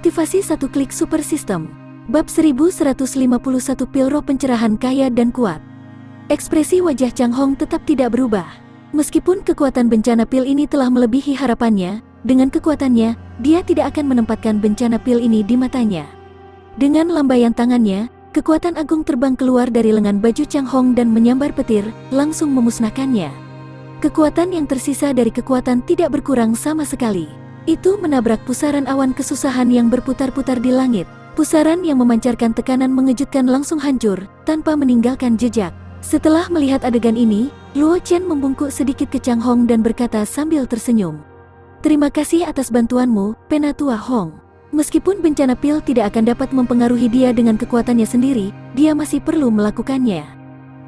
Kultivasi satu klik super system. Bab 1151 Pil roh pencerahan kaya dan kuat. Ekspresi wajah Chang Hong tetap tidak berubah. Meskipun kekuatan bencana pil ini telah melebihi harapannya, dengan kekuatannya, dia tidak akan menempatkan bencana pil ini di matanya. Dengan lambaian tangannya, kekuatan agung terbang keluar dari lengan baju Chang Hong dan menyambar petir, langsung memusnahkannya. Kekuatan yang tersisa dari kekuatan tidak berkurang sama sekali. Itu menabrak pusaran awan kesusahan yang berputar-putar di langit. Pusaran yang memancarkan tekanan mengejutkan langsung hancur, tanpa meninggalkan jejak. Setelah melihat adegan ini, Luo Chen membungkuk sedikit ke Chang Hong dan berkata sambil tersenyum. Terima kasih atas bantuanmu, Penatua Hong. Meskipun bencana pil tidak akan dapat mempengaruhi dia dengan kekuatannya sendiri, dia masih perlu melakukannya.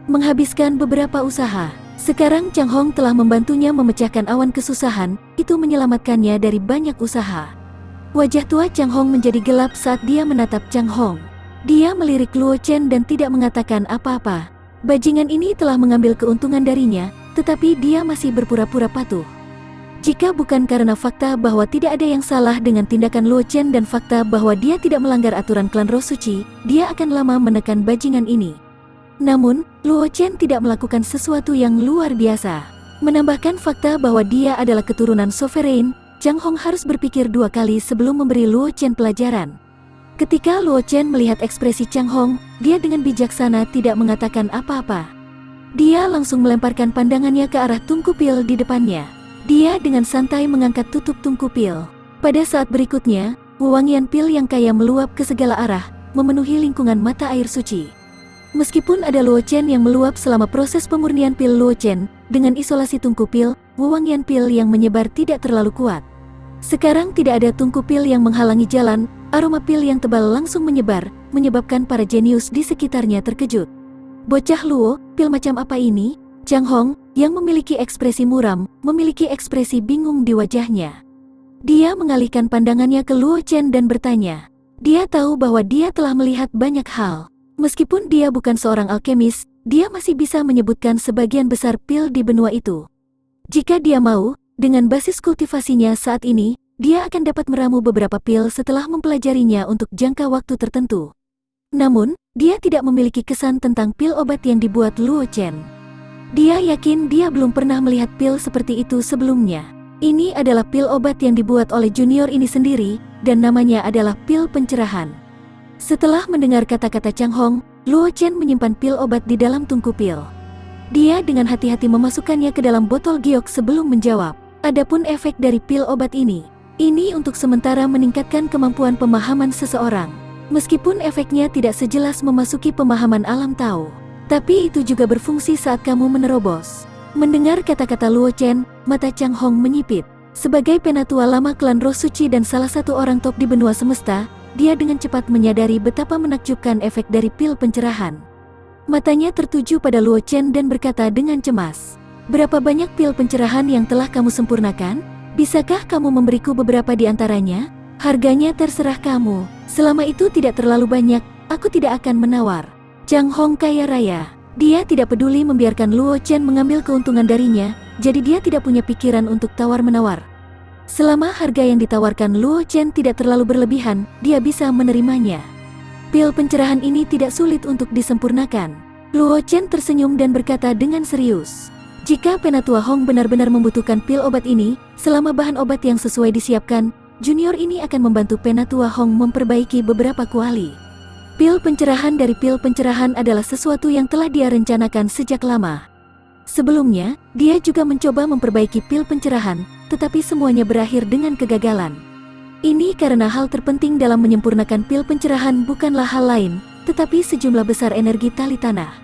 Menghabiskan beberapa usaha. Sekarang Chang Hong telah membantunya memecahkan awan kesusahan, itu menyelamatkannya dari banyak usaha. Wajah tua Chang Hong menjadi gelap saat dia menatap Chang Hong. Dia melirik Luo Chen dan tidak mengatakan apa-apa. Bajingan ini telah mengambil keuntungan darinya, tetapi dia masih berpura-pura patuh. Jika bukan karena fakta bahwa tidak ada yang salah dengan tindakan Luo Chen dan fakta bahwa dia tidak melanggar aturan klan Roh Suci, dia akan lama menekan bajingan ini. Namun, Luo Chen tidak melakukan sesuatu yang luar biasa. Menambahkan fakta bahwa dia adalah keturunan sovereign, Chang Hong harus berpikir dua kali sebelum memberi Luo Chen pelajaran. Ketika Luo Chen melihat ekspresi Chang Hong, dia dengan bijaksana tidak mengatakan apa-apa. Dia langsung melemparkan pandangannya ke arah tungku pil di depannya. Dia dengan santai mengangkat tutup tungku pil. Pada saat berikutnya, wewangian pil yang kaya meluap ke segala arah, memenuhi lingkungan mata air suci. Meskipun ada Luo Chen yang meluap selama proses pemurnian pil Luo Chen, dengan isolasi tungku pil, wewangian pil yang menyebar tidak terlalu kuat. Sekarang tidak ada tungku pil yang menghalangi jalan, aroma pil yang tebal langsung menyebar, menyebabkan para jenius di sekitarnya terkejut. Bocah Luo, pil macam apa ini? Chang Hong, yang memiliki ekspresi muram, memiliki ekspresi bingung di wajahnya. Dia mengalihkan pandangannya ke Luo Chen dan bertanya. Dia tahu bahwa dia telah melihat banyak hal. Meskipun dia bukan seorang alkemis, dia masih bisa menyebutkan sebagian besar pil di benua itu. Jika dia mau, dengan basis kultivasinya saat ini, dia akan dapat meramu beberapa pil setelah mempelajarinya untuk jangka waktu tertentu. Namun, dia tidak memiliki kesan tentang pil obat yang dibuat Luo Chen. Dia yakin dia belum pernah melihat pil seperti itu sebelumnya. Ini adalah pil obat yang dibuat oleh junior ini sendiri, dan namanya adalah pil pencerahan. Setelah mendengar kata-kata Chang Hong, Luo Chen menyimpan pil obat di dalam tungku pil. Dia dengan hati-hati memasukkannya ke dalam botol giok sebelum menjawab. Adapun efek dari pil obat ini untuk sementara meningkatkan kemampuan pemahaman seseorang. Meskipun efeknya tidak sejelas memasuki pemahaman alam tahu, tapi itu juga berfungsi saat kamu menerobos. Mendengar kata-kata Luo Chen, mata Chang Hong menyipit. Sebagai penatua lama klan Roh Suci dan salah satu orang top di benua semesta, dia dengan cepat menyadari betapa menakjubkan efek dari pil pencerahan. Matanya tertuju pada Luo Chen dan berkata dengan cemas, "Berapa banyak pil pencerahan yang telah kamu sempurnakan? Bisakah kamu memberiku beberapa di antaranya? Harganya terserah kamu. Selama itu tidak terlalu banyak, aku tidak akan menawar." Chang Hong kaya raya. Dia tidak peduli membiarkan Luo Chen mengambil keuntungan darinya, jadi dia tidak punya pikiran untuk tawar-menawar. Selama harga yang ditawarkan Luo Chen tidak terlalu berlebihan, dia bisa menerimanya. Pil pencerahan ini tidak sulit untuk disempurnakan. Luo Chen tersenyum dan berkata dengan serius. Jika Penatua Hong benar-benar membutuhkan pil obat ini, selama bahan obat yang sesuai disiapkan, junior ini akan membantu Penatua Hong memperbaiki beberapa kuali. Pil pencerahan dari pil pencerahan adalah sesuatu yang telah dia rencanakan sejak lama. Sebelumnya, dia juga mencoba memperbaiki pil pencerahan, tetapi semuanya berakhir dengan kegagalan. Ini karena hal terpenting dalam menyempurnakan pil pencerahan bukanlah hal lain, tetapi sejumlah besar energi tali tanah.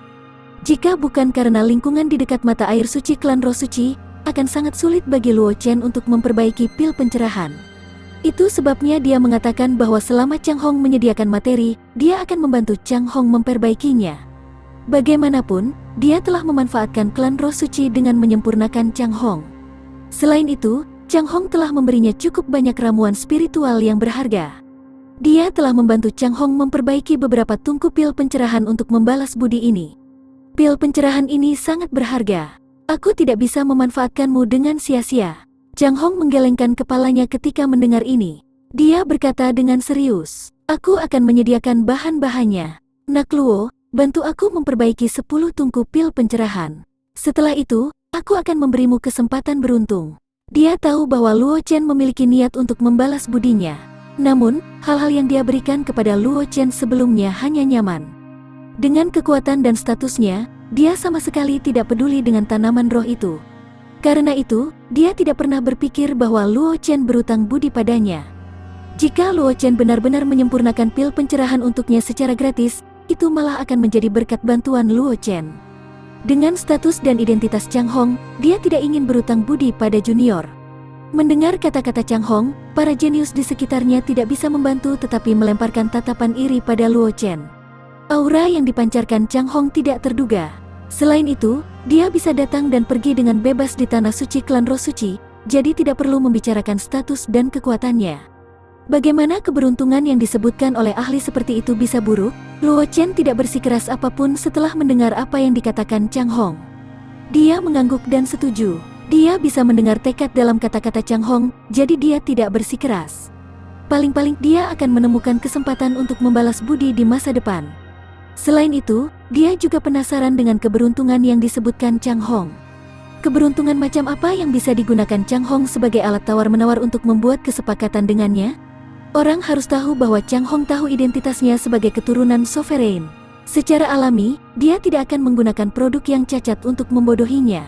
Jika bukan karena lingkungan di dekat mata air suci klan Roh Suci, akan sangat sulit bagi Luo Chen untuk memperbaiki pil pencerahan. Itu sebabnya dia mengatakan bahwa selama Chang Hong menyediakan materi, dia akan membantu Chang Hong memperbaikinya. Bagaimanapun, dia telah memanfaatkan klan Roh Suci dengan menyempurnakan Chang Hong. Selain itu, Chang Hong telah memberinya cukup banyak ramuan spiritual yang berharga. Dia telah membantu Chang Hong memperbaiki beberapa tungku pil pencerahan untuk membalas budi ini. Pil pencerahan ini sangat berharga. Aku tidak bisa memanfaatkanmu dengan sia-sia. Chang Hong menggelengkan kepalanya ketika mendengar ini. Dia berkata dengan serius. Aku akan menyediakan bahan-bahannya. Nak Luo, bantu aku memperbaiki 10 tungku pil pencerahan. Setelah itu, aku akan memberimu kesempatan beruntung. Dia tahu bahwa Luo Chen memiliki niat untuk membalas budinya. Namun, hal-hal yang dia berikan kepada Luo Chen sebelumnya hanya nyaman. Dengan kekuatan dan statusnya, dia sama sekali tidak peduli dengan tanaman roh itu. Karena itu, dia tidak pernah berpikir bahwa Luo Chen berutang budi padanya. Jika Luo Chen benar-benar menyempurnakan pil pencerahan untuknya secara gratis, itu malah akan menjadi berkat bantuan Luo Chen. Dengan status dan identitas Chang Hong, dia tidak ingin berutang budi pada junior. Mendengar kata-kata Chang Hong, para jenius di sekitarnya tidak bisa membantu tetapi melemparkan tatapan iri pada Luo Chen. Aura yang dipancarkan Chang Hong tidak terduga. Selain itu, dia bisa datang dan pergi dengan bebas di tanah suci klan Roh Suci, jadi tidak perlu membicarakan status dan kekuatannya. Bagaimana keberuntungan yang disebutkan oleh ahli seperti itu bisa buruk? Luo Chen tidak bersikeras apapun setelah mendengar apa yang dikatakan Chang Hong. Dia mengangguk dan setuju. Dia bisa mendengar tekad dalam kata-kata Chang Hong, jadi dia tidak bersikeras. Paling-paling dia akan menemukan kesempatan untuk membalas budi di masa depan. Selain itu, dia juga penasaran dengan keberuntungan yang disebutkan Chang Hong. Keberuntungan macam apa yang bisa digunakan Chang Hong sebagai alat tawar-menawar untuk membuat kesepakatan dengannya? Orang harus tahu bahwa Chang Hong tahu identitasnya sebagai keturunan sovereign. Secara alami, dia tidak akan menggunakan produk yang cacat untuk membodohinya.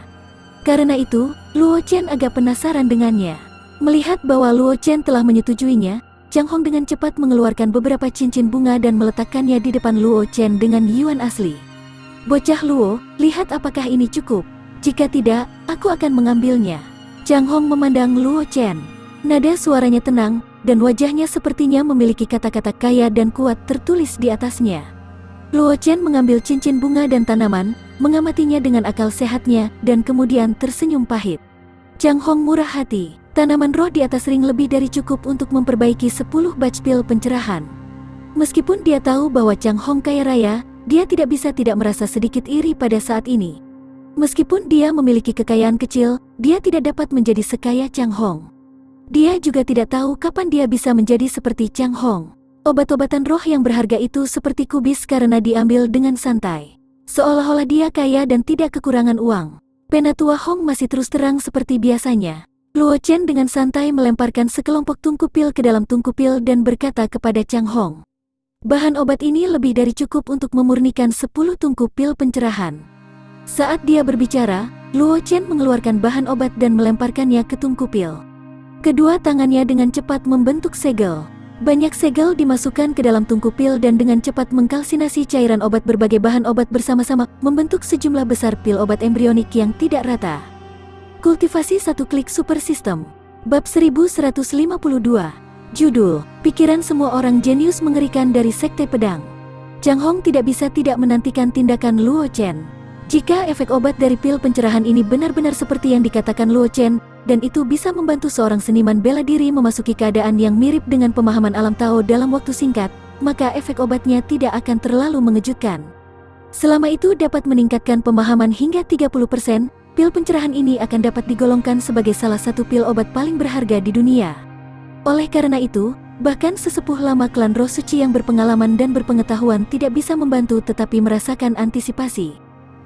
Karena itu, Luo Chen agak penasaran dengannya. Melihat bahwa Luo Chen telah menyetujuinya, Chang Hong dengan cepat mengeluarkan beberapa cincin bunga dan meletakkannya di depan Luo Chen dengan yuan asli. Bocah Luo, lihat apakah ini cukup. Jika tidak, aku akan mengambilnya. Chang Hong memandang Luo Chen. Nada suaranya tenang, dan wajahnya sepertinya memiliki kata-kata kaya dan kuat tertulis di atasnya. Luo Chen mengambil cincin bunga dan tanaman, mengamatinya dengan akal sehatnya, dan kemudian tersenyum pahit. Chang Hong murah hati, tanaman roh di atas ring lebih dari cukup untuk memperbaiki 10 batch pil pencerahan. Meskipun dia tahu bahwa Chang Hong kaya raya, dia tidak bisa tidak merasa sedikit iri pada saat ini. Meskipun dia memiliki kekayaan kecil, dia tidak dapat menjadi sekaya Chang Hong. Dia juga tidak tahu kapan dia bisa menjadi seperti Chang Hong. Obat-obatan roh yang berharga itu seperti kubis karena diambil dengan santai. Seolah-olah dia kaya dan tidak kekurangan uang. Penatua Hong masih terus terang seperti biasanya. Luo Chen dengan santai melemparkan sekelompok tungku pil ke dalam tungku pil dan berkata kepada Chang Hong. Bahan obat ini lebih dari cukup untuk memurnikan 10 tungku pil pencerahan. Saat dia berbicara, Luo Chen mengeluarkan bahan obat dan melemparkannya ke tungku pil. Kedua tangannya dengan cepat membentuk segel. Banyak segel dimasukkan ke dalam tungku pil dan dengan cepat mengkalsinasi cairan obat berbagai bahan obat bersama-sama, membentuk sejumlah besar pil obat embrionik yang tidak rata. Kultivasi satu klik super system. Bab 1152. Judul, Pikiran Semua Orang Jenius Mengerikan dari Sekte Pedang. Chang Hong tidak bisa tidak menantikan tindakan Luo Chen. Jika efek obat dari pil pencerahan ini benar-benar seperti yang dikatakan Luo Chen, dan itu bisa membantu seorang seniman bela diri memasuki keadaan yang mirip dengan pemahaman alam Tao dalam waktu singkat, maka efek obatnya tidak akan terlalu mengejutkan. Selama itu dapat meningkatkan pemahaman hingga 30%, pil pencerahan ini akan dapat digolongkan sebagai salah satu pil obat paling berharga di dunia. Oleh karena itu, bahkan sesepuh lama klan Roh Suci yang berpengalaman dan berpengetahuan tidak bisa membantu tetapi merasakan antisipasi.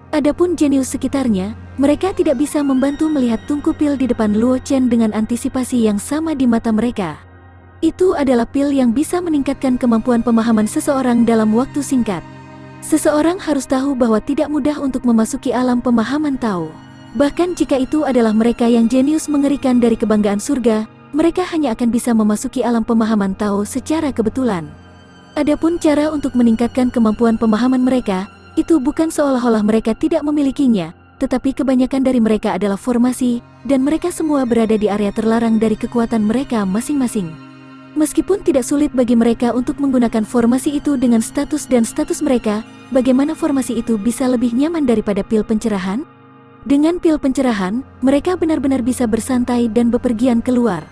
Adapun jenius sekitarnya, mereka tidak bisa membantu melihat tungku pil di depan Luo Chen dengan antisipasi yang sama di mata mereka. Itu adalah pil yang bisa meningkatkan kemampuan pemahaman seseorang dalam waktu singkat. Seseorang harus tahu bahwa tidak mudah untuk memasuki alam pemahaman Tao. Bahkan jika itu adalah mereka yang jenius mengerikan dari kebanggaan surga, mereka hanya akan bisa memasuki alam pemahaman Tao secara kebetulan. Adapun cara untuk meningkatkan kemampuan pemahaman mereka, itu bukan seolah-olah mereka tidak memilikinya, tetapi kebanyakan dari mereka adalah formasi, dan mereka semua berada di area terlarang dari kekuatan mereka masing-masing. Meskipun tidak sulit bagi mereka untuk menggunakan formasi itu dengan status dan status mereka, bagaimana formasi itu bisa lebih nyaman daripada pil pencerahan? Dengan pil pencerahan, mereka benar-benar bisa bersantai dan bepergian keluar.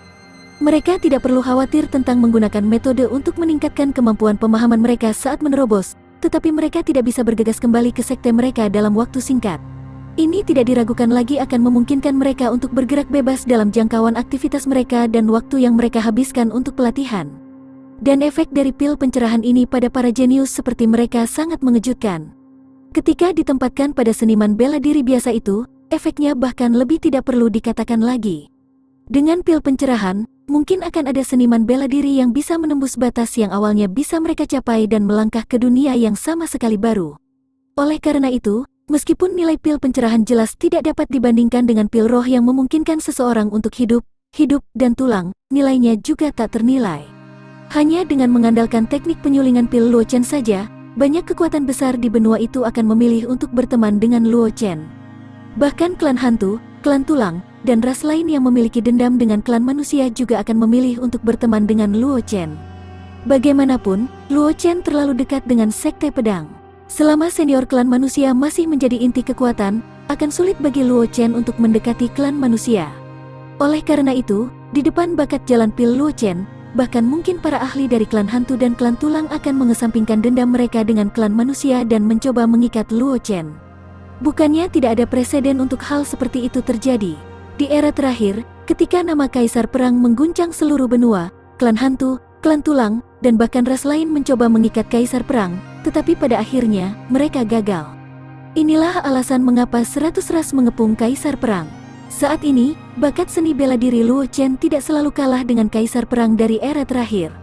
Mereka tidak perlu khawatir tentang menggunakan metode untuk meningkatkan kemampuan pemahaman mereka saat menerobos, tetapi mereka tidak bisa bergegas kembali ke sekte mereka dalam waktu singkat. Ini tidak diragukan lagi akan memungkinkan mereka untuk bergerak bebas dalam jangkauan aktivitas mereka dan waktu yang mereka habiskan untuk pelatihan. Dan efek dari pil pencerahan ini pada para jenius seperti mereka sangat mengejutkan. Ketika ditempatkan pada seniman bela diri biasa itu, efeknya bahkan lebih tidak perlu dikatakan lagi. Dengan pil pencerahan, mungkin akan ada seniman bela diri yang bisa menembus batas yang awalnya bisa mereka capai dan melangkah ke dunia yang sama sekali baru. Oleh karena itu, meskipun nilai pil pencerahan jelas tidak dapat dibandingkan dengan pil roh yang memungkinkan seseorang untuk hidup dan tulang, nilainya juga tak ternilai. Hanya dengan mengandalkan teknik penyulingan pil Luo Chen saja, banyak kekuatan besar di benua itu akan memilih untuk berteman dengan Luo Chen. Bahkan klan hantu, klan tulang, dan ras lain yang memiliki dendam dengan klan manusia juga akan memilih untuk berteman dengan Luo Chen. Bagaimanapun, Luo Chen terlalu dekat dengan Sekte Pedang. Selama senior klan manusia masih menjadi inti kekuatan, akan sulit bagi Luo Chen untuk mendekati klan manusia. Oleh karena itu, di depan bakat jalan pil Luo Chen, bahkan mungkin para ahli dari klan hantu dan klan tulang akan mengesampingkan dendam mereka dengan klan manusia dan mencoba mengikat Luo Chen. Bukannya tidak ada preseden untuk hal seperti itu terjadi. Di era terakhir, ketika nama Kaisar Perang mengguncang seluruh benua, klan hantu, klan tulang, dan bahkan ras lain mencoba mengikat Kaisar Perang, tetapi pada akhirnya, mereka gagal. Inilah alasan mengapa 100 ras mengepung Kaisar Perang. Saat ini, bakat seni bela diri Luo Chen tidak selalu kalah dengan Kaisar Perang dari era terakhir.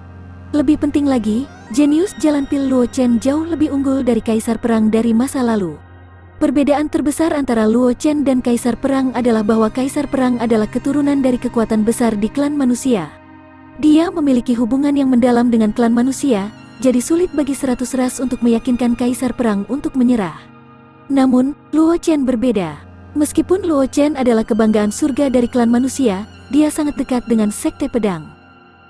Lebih penting lagi, jenius jalan pil Luo Chen jauh lebih unggul dari Kaisar Perang dari masa lalu. Perbedaan terbesar antara Luo Chen dan Kaisar Perang adalah bahwa Kaisar Perang adalah keturunan dari kekuatan besar di klan manusia. Dia memiliki hubungan yang mendalam dengan klan manusia, jadi sulit bagi 100 ras untuk meyakinkan Kaisar Perang untuk menyerah. Namun, Luo Chen berbeda. Meskipun Luo Chen adalah kebanggaan surga dari klan manusia, dia sangat dekat dengan Sekte Pedang.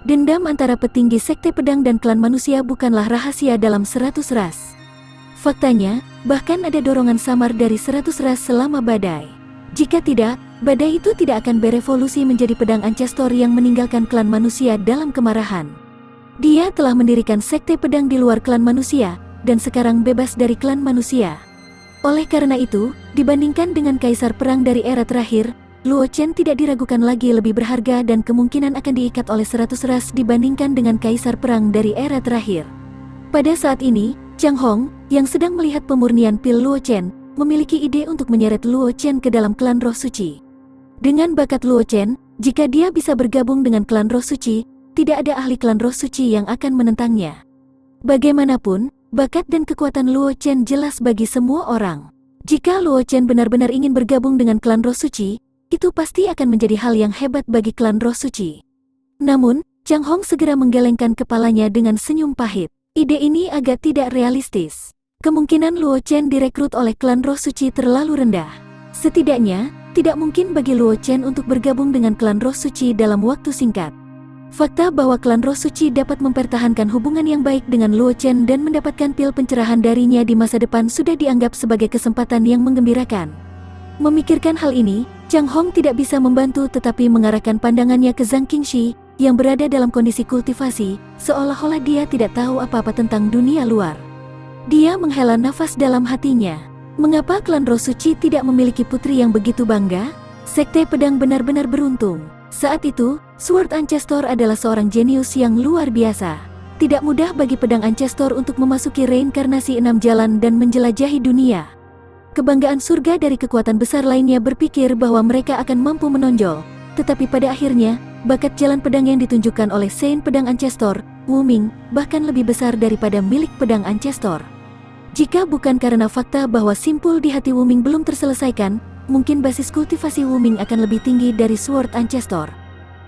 Dendam antara petinggi Sekte Pedang dan klan manusia bukanlah rahasia dalam 100 ras. Faktanya, bahkan ada dorongan samar dari 100 ras selama badai. Jika tidak, badai itu tidak akan berevolusi menjadi pedang Ancestor yang meninggalkan klan manusia dalam kemarahan. Dia telah mendirikan Sekte Pedang di luar klan manusia, dan sekarang bebas dari klan manusia. Oleh karena itu, dibandingkan dengan Kaisar Perang dari era terakhir, Luo Chen tidak diragukan lagi lebih berharga dan kemungkinan akan diikat oleh 100 ras dibandingkan dengan Kaisar Perang dari era terakhir. Pada saat ini, Chang Hong, yang sedang melihat pemurnian pil Luo Chen, memiliki ide untuk menyeret Luo Chen ke dalam klan Roh Suci. Dengan bakat Luo Chen, jika dia bisa bergabung dengan klan Roh Suci, tidak ada ahli klan Roh Suci yang akan menentangnya. Bagaimanapun, bakat dan kekuatan Luo Chen jelas bagi semua orang. Jika Luo Chen benar-benar ingin bergabung dengan klan Roh Suci, itu pasti akan menjadi hal yang hebat bagi klan Roh Suci. Namun, Chang Hong segera menggelengkan kepalanya dengan senyum pahit. Ide ini agak tidak realistis. Kemungkinan Luo Chen direkrut oleh klan Roh Suci terlalu rendah. Setidaknya, tidak mungkin bagi Luo Chen untuk bergabung dengan klan Roh Suci dalam waktu singkat. Fakta bahwa klan Roh Suci dapat mempertahankan hubungan yang baik dengan Luo Chen dan mendapatkan pil pencerahan darinya di masa depan sudah dianggap sebagai kesempatan yang menggembirakan. Memikirkan hal ini, Chang Hong tidak bisa membantu tetapi mengarahkan pandangannya ke Zhang Qingxi, yang berada dalam kondisi kultivasi, seolah-olah dia tidak tahu apa-apa tentang dunia luar. Dia menghela nafas dalam hatinya. Mengapa klan Roh Suci tidak memiliki putri yang begitu bangga? Sekte Pedang benar-benar beruntung. Saat itu, Sword Ancestor adalah seorang jenius yang luar biasa. Tidak mudah bagi pedang Ancestor untuk memasuki reinkarnasi 6 jalan dan menjelajahi dunia. Kebanggaan surga dari kekuatan besar lainnya berpikir bahwa mereka akan mampu menonjol, tetapi pada akhirnya, bakat jalan pedang yang ditunjukkan oleh Saint Pedang Ancestor, Wu Ming, bahkan lebih besar daripada milik pedang Ancestor. Jika bukan karena fakta bahwa simpul di hati Wu Ming belum terselesaikan, mungkin basis kultivasi Wu Ming akan lebih tinggi dari Sword Ancestor.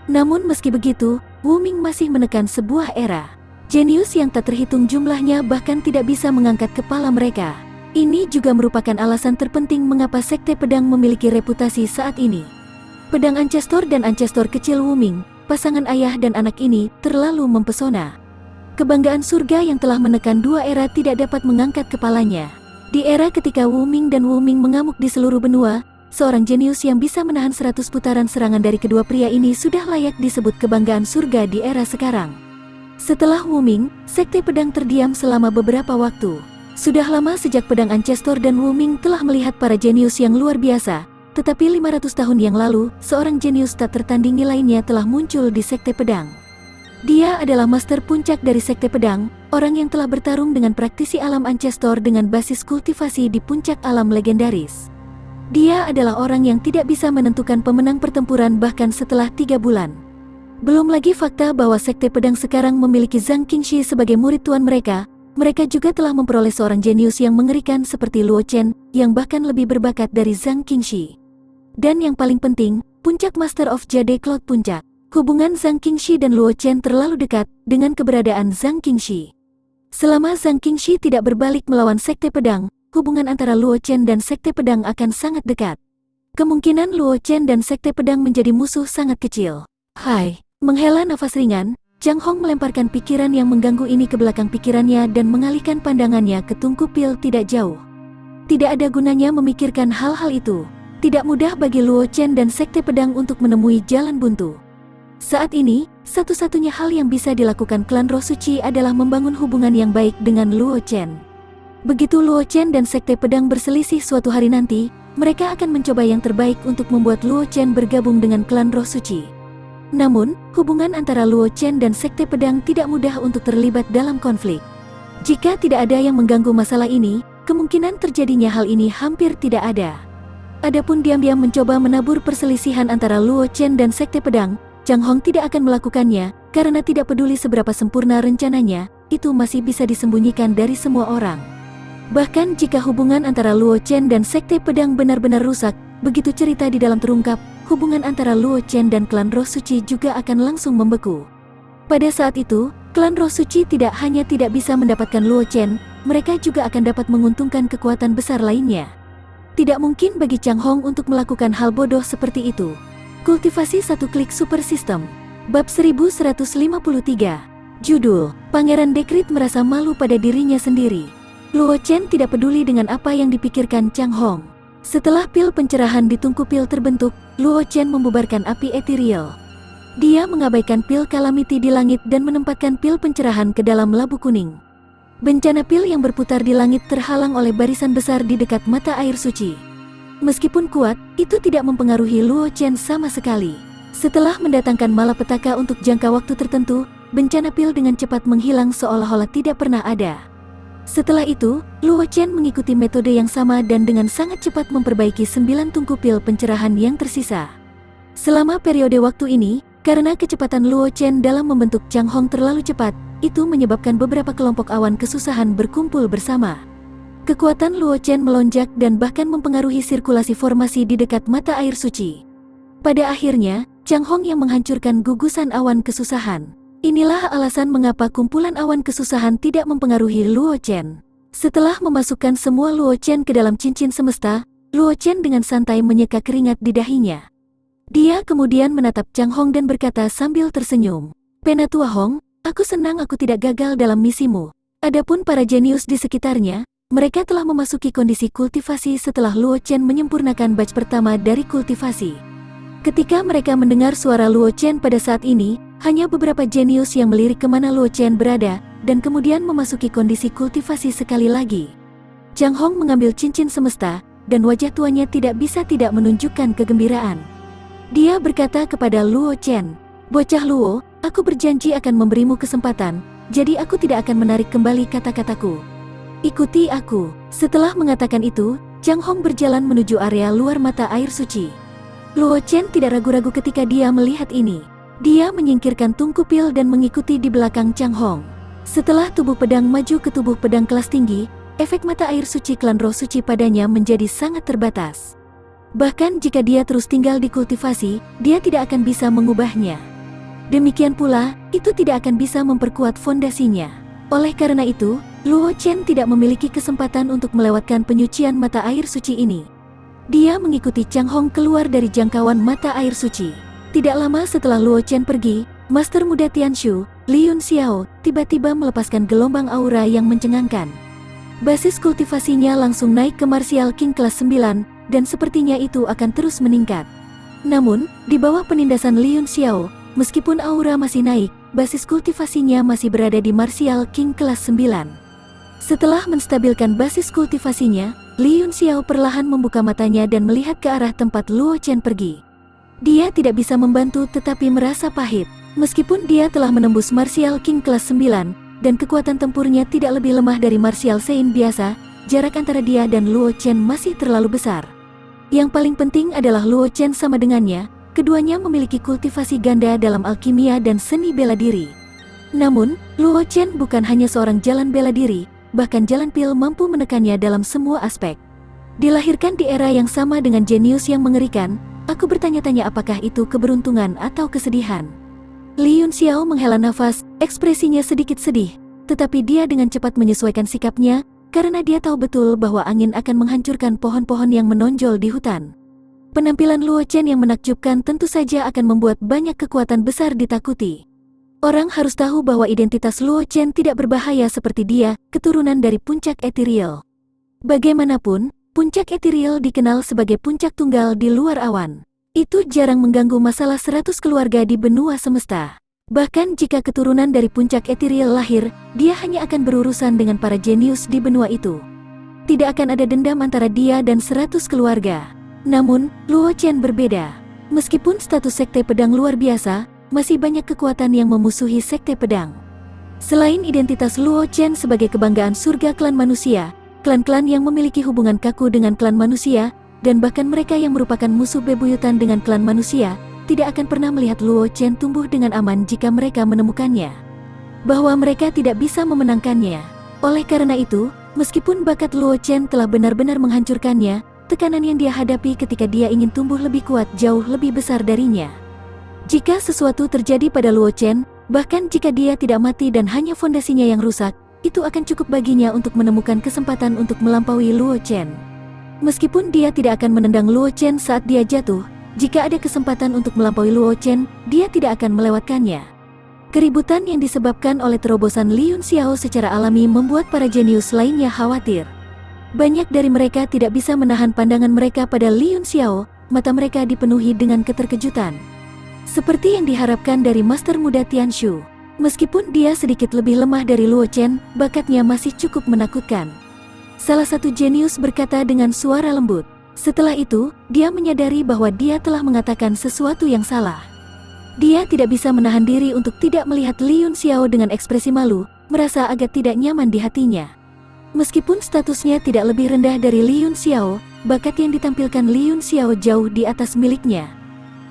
Namun meski begitu, Wu Ming masih menekan sebuah era. Jenius yang tak terhitung jumlahnya bahkan tidak bisa mengangkat kepala mereka. Ini juga merupakan alasan terpenting mengapa Sekte Pedang memiliki reputasi saat ini. Pedang Ancestor dan Ancestor kecil Wu Ming, pasangan ayah dan anak ini, terlalu mempesona. Kebanggaan surga yang telah menekan dua era tidak dapat mengangkat kepalanya. Di era ketika Wu Ming dan Wu Ming mengamuk di seluruh benua, seorang jenius yang bisa menahan 100 putaran serangan dari kedua pria ini sudah layak disebut kebanggaan surga di era sekarang. Setelah Wu Ming, Sekte Pedang terdiam selama beberapa waktu. Sudah lama sejak pedang Ancestor dan Wu Ming telah melihat para jenius yang luar biasa, tetapi 500 tahun yang lalu, seorang jenius tak tertandingi lainnya telah muncul di Sekte Pedang. Dia adalah master puncak dari Sekte Pedang, orang yang telah bertarung dengan praktisi alam Ancestor dengan basis kultivasi di puncak alam legendaris. Dia adalah orang yang tidak bisa menentukan pemenang pertempuran bahkan setelah 3 bulan. Belum lagi fakta bahwa Sekte Pedang sekarang memiliki Zhang Qingshi sebagai murid tuan mereka. Mereka juga telah memperoleh seorang jenius yang mengerikan seperti Luo Chen, yang bahkan lebih berbakat dari Zhang Qingshi. Dan yang paling penting, puncak Master of Jade Cloud Puncak. Hubungan Zhang Qingshi dan Luo Chen terlalu dekat dengan keberadaan Zhang Qingshi. Selama Zhang Qingshi tidak berbalik melawan Sekte Pedang, hubungan antara Luo Chen dan Sekte Pedang akan sangat dekat. Kemungkinan Luo Chen dan Sekte Pedang menjadi musuh sangat kecil. Hai, menghela nafas ringan, Chang Hong melemparkan pikiran yang mengganggu ini ke belakang pikirannya dan mengalihkan pandangannya ke tungku pil tidak jauh. Tidak ada gunanya memikirkan hal-hal itu. Tidak mudah bagi Luo Chen dan Sekte Pedang untuk menemui jalan buntu. Saat ini, satu-satunya hal yang bisa dilakukan klan Roh Suci adalah membangun hubungan yang baik dengan Luo Chen. Begitu Luo Chen dan Sekte Pedang berselisih suatu hari nanti, mereka akan mencoba yang terbaik untuk membuat Luo Chen bergabung dengan klan Roh Suci. Namun, hubungan antara Luo Chen dan Sekte Pedang tidak mudah untuk terlibat dalam konflik. Jika tidak ada yang mengganggu masalah ini, kemungkinan terjadinya hal ini hampir tidak ada. Adapun diam-diam mencoba menabur perselisihan antara Luo Chen dan Sekte Pedang, Chang Hong tidak akan melakukannya, karena tidak peduli seberapa sempurna rencananya, itu masih bisa disembunyikan dari semua orang. Bahkan jika hubungan antara Luo Chen dan Sekte Pedang benar-benar rusak, begitu cerita di dalam terungkap, hubungan antara Luo Chen dan klan Roh Suci juga akan langsung membeku. Pada saat itu, klan Roh Suci tidak hanya tidak bisa mendapatkan Luo Chen, mereka juga akan dapat menguntungkan kekuatan besar lainnya. Tidak mungkin bagi Chang Hong untuk melakukan hal bodoh seperti itu. Kultivasi satu klik super system. Bab 1153. Judul, Pangeran Dekrit merasa malu pada dirinya sendiri. Luo Chen tidak peduli dengan apa yang dipikirkan Chang Hong. Setelah pil pencerahan di tungku pil terbentuk, Luo Chen membubarkan api ethereal. Dia mengabaikan pil calamity di langit dan menempatkan pil pencerahan ke dalam labu kuning. Bencana pil yang berputar di langit terhalang oleh barisan besar di dekat mata air suci. Meskipun kuat, itu tidak mempengaruhi Luo Chen sama sekali. Setelah mendatangkan malapetaka untuk jangka waktu tertentu, bencana pil dengan cepat menghilang seolah-olah tidak pernah ada. Setelah itu, Luo Chen mengikuti metode yang sama dan dengan sangat cepat memperbaiki 9 tungku pil pencerahan yang tersisa. Selama periode waktu ini, karena kecepatan Luo Chen dalam membentuk Chang Hong terlalu cepat, itu menyebabkan beberapa kelompok awan kesusahan berkumpul bersama. Kekuatan Luo Chen melonjak dan bahkan mempengaruhi sirkulasi formasi di dekat mata air suci. Pada akhirnya, Chang Hong yang menghancurkan gugusan awan kesusahan. Inilah alasan mengapa kumpulan awan kesusahan tidak mempengaruhi Luo Chen. Setelah memasukkan semua Luo Chen ke dalam cincin semesta, Luo Chen dengan santai menyeka keringat di dahinya. Dia kemudian menatap Chang Hong dan berkata sambil tersenyum, "Penatua Hong, aku senang aku tidak gagal dalam misimu." Adapun para jenius di sekitarnya, mereka telah memasuki kondisi kultivasi setelah Luo Chen menyempurnakan batch pertama dari kultivasi. Ketika mereka mendengar suara Luo Chen pada saat ini, hanya beberapa jenius yang melirik kemana Luo Chen berada, dan kemudian memasuki kondisi kultivasi sekali lagi. Chang Hong mengambil cincin semesta, dan wajah tuanya tidak bisa tidak menunjukkan kegembiraan. Dia berkata kepada Luo Chen, "Bocah Luo, aku berjanji akan memberimu kesempatan, jadi aku tidak akan menarik kembali kata-kataku. Ikuti aku." Setelah mengatakan itu, Chang Hong berjalan menuju area luar mata air suci. Luo Chen tidak ragu-ragu ketika dia melihat ini. Dia menyingkirkan tungku pil dan mengikuti di belakang Chang Hong. Setelah tubuh pedang maju ke tubuh pedang kelas tinggi, efek mata air suci klan Roh Suci padanya menjadi sangat terbatas. Bahkan jika dia terus tinggal di kultivasi, dia tidak akan bisa mengubahnya. Demikian pula, itu tidak akan bisa memperkuat fondasinya. Oleh karena itu, Luo Chen tidak memiliki kesempatan untuk melewatkan penyucian mata air suci ini. Dia mengikuti Chang Hong keluar dari jangkauan mata air suci. Tidak lama setelah Luo Chen pergi, Master Muda Tianshu, Li Yun Xiao, tiba-tiba melepaskan gelombang aura yang mencengangkan. Basis kultivasinya langsung naik ke Martial King kelas 9, dan sepertinya itu akan terus meningkat. Namun, di bawah penindasan Li Yun Xiao, meskipun aura masih naik, basis kultivasinya masih berada di Martial King kelas 9. Setelah menstabilkan basis kultivasinya, Li Yunxiao perlahan membuka matanya dan melihat ke arah tempat Luo Chen pergi. Dia tidak bisa membantu tetapi merasa pahit. Meskipun dia telah menembus Martial King kelas 9, dan kekuatan tempurnya tidak lebih lemah dari Martial Saint biasa, jarak antara dia dan Luo Chen masih terlalu besar. Yang paling penting adalah Luo Chen sama dengannya, keduanya memiliki kultivasi ganda dalam alkimia dan seni bela diri. Namun, Luo Chen bukan hanya seorang jalan bela diri, bahkan jalan pil mampu menekannya dalam semua aspek. Dilahirkan di era yang sama dengan jenius yang mengerikan, aku bertanya-tanya apakah itu keberuntungan atau kesedihan. Li Yunxiao menghela nafas, ekspresinya sedikit sedih, tetapi dia dengan cepat menyesuaikan sikapnya, karena dia tahu betul bahwa angin akan menghancurkan pohon-pohon yang menonjol di hutan. Penampilan Luo Chen yang menakjubkan tentu saja akan membuat banyak kekuatan besar ditakuti. Orang harus tahu bahwa identitas Luo Chen tidak berbahaya seperti dia, keturunan dari puncak ethereal. Bagaimanapun, puncak ethereal dikenal sebagai puncak tunggal di luar awan. Itu jarang mengganggu masalah 100 keluarga di benua semesta. Bahkan jika keturunan dari puncak ethereal lahir, dia hanya akan berurusan dengan para jenius di benua itu. Tidak akan ada dendam antara dia dan 100 keluarga. Namun, Luo Chen berbeda. Meskipun status sekte pedang luar biasa, masih banyak kekuatan yang memusuhi sekte pedang. Selain identitas Luo Chen sebagai kebanggaan surga klan manusia, klan-klan yang memiliki hubungan kaku dengan klan manusia, dan bahkan mereka yang merupakan musuh bebuyutan dengan klan manusia, tidak akan pernah melihat Luo Chen tumbuh dengan aman jika mereka menemukannya. Bahwa mereka tidak bisa memenangkannya. Oleh karena itu, meskipun bakat Luo Chen telah benar-benar menghancurkannya, tekanan yang dia hadapi ketika dia ingin tumbuh lebih kuat jauh lebih besar darinya. Jika sesuatu terjadi pada Luo Chen, bahkan jika dia tidak mati dan hanya fondasinya yang rusak, itu akan cukup baginya untuk menemukan kesempatan untuk melampaui Luo Chen. Meskipun dia tidak akan menendang Luo Chen saat dia jatuh, jika ada kesempatan untuk melampaui Luo Chen, dia tidak akan melewatkannya. Keributan yang disebabkan oleh terobosan Li Yunxiao secara alami membuat para jenius lainnya khawatir. Banyak dari mereka tidak bisa menahan pandangan mereka pada Li Yunxiao, mata mereka dipenuhi dengan keterkejutan. Seperti yang diharapkan dari Master Muda Tianshu, meskipun dia sedikit lebih lemah dari Luo Chen, bakatnya masih cukup menakutkan. Salah satu jenius berkata dengan suara lembut. Setelah itu, dia menyadari bahwa dia telah mengatakan sesuatu yang salah. Dia tidak bisa menahan diri untuk tidak melihat Li Yunxiao dengan ekspresi malu, merasa agak tidak nyaman di hatinya. Meskipun statusnya tidak lebih rendah dari Li Yunxiao, bakat yang ditampilkan Li Yunxiao jauh di atas miliknya.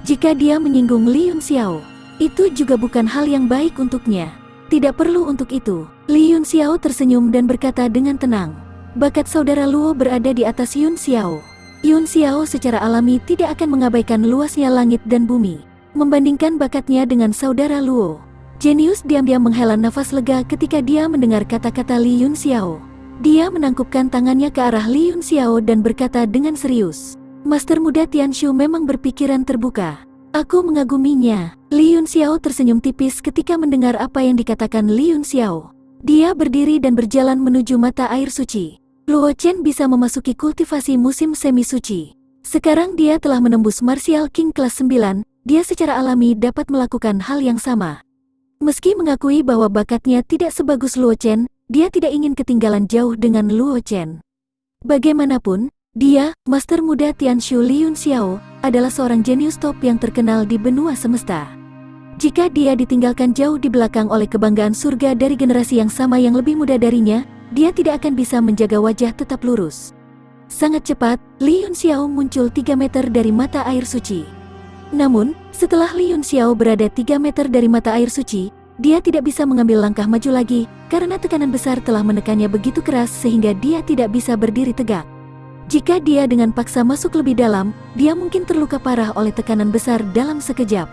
Jika dia menyinggung Li Yunxiao, itu juga bukan hal yang baik untuknya. Tidak perlu untuk itu. Li Yunxiao tersenyum dan berkata dengan tenang. Bakat saudara Luo berada di atas Yunxiao. Yunxiao secara alami tidak akan mengabaikan luasnya langit dan bumi, membandingkan bakatnya dengan saudara Luo. Jenius diam-diam menghela nafas lega ketika dia mendengar kata-kata Li Yunxiao. Dia menangkupkan tangannya ke arah Li Yunxiao dan berkata dengan serius. Master Muda Tianshu memang berpikiran terbuka. Aku mengaguminya. Li Yunxiao tersenyum tipis ketika mendengar apa yang dikatakan Li Yunxiao. Dia berdiri dan berjalan menuju mata air suci. Luo Chen bisa memasuki kultivasi musim semi suci. Sekarang dia telah menembus Martial King kelas 9, dia secara alami dapat melakukan hal yang sama. Meski mengakui bahwa bakatnya tidak sebagus Luo Chen, dia tidak ingin ketinggalan jauh dengan Luo Chen. Bagaimanapun, dia, Master Muda Tianshu Li Yunxiao, adalah seorang jenius top yang terkenal di benua semesta. Jika dia ditinggalkan jauh di belakang oleh kebanggaan surga dari generasi yang sama yang lebih muda darinya, dia tidak akan bisa menjaga wajah tetap lurus. Sangat cepat, Li Yunxiao muncul 3 meter dari mata air suci. Namun, setelah Li Yunxiao berada 3 meter dari mata air suci, dia tidak bisa mengambil langkah maju lagi, karena tekanan besar telah menekannya begitu keras sehingga dia tidak bisa berdiri tegak. Jika dia dengan paksa masuk lebih dalam, dia mungkin terluka parah oleh tekanan besar dalam sekejap.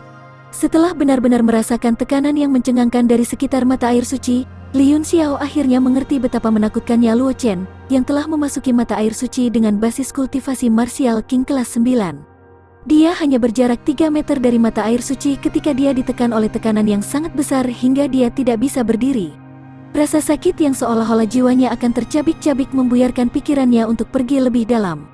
Setelah benar-benar merasakan tekanan yang mencengangkan dari sekitar mata air suci, Li Yunxiao akhirnya mengerti betapa menakutkannya Luo Chen, yang telah memasuki mata air suci dengan basis kultivasi Martial King kelas 9. Dia hanya berjarak 3 meter dari mata air suci ketika dia ditekan oleh tekanan yang sangat besar hingga dia tidak bisa berdiri. Rasa sakit yang seolah-olah jiwanya akan tercabik-cabik membuyarkan pikirannya untuk pergi lebih dalam.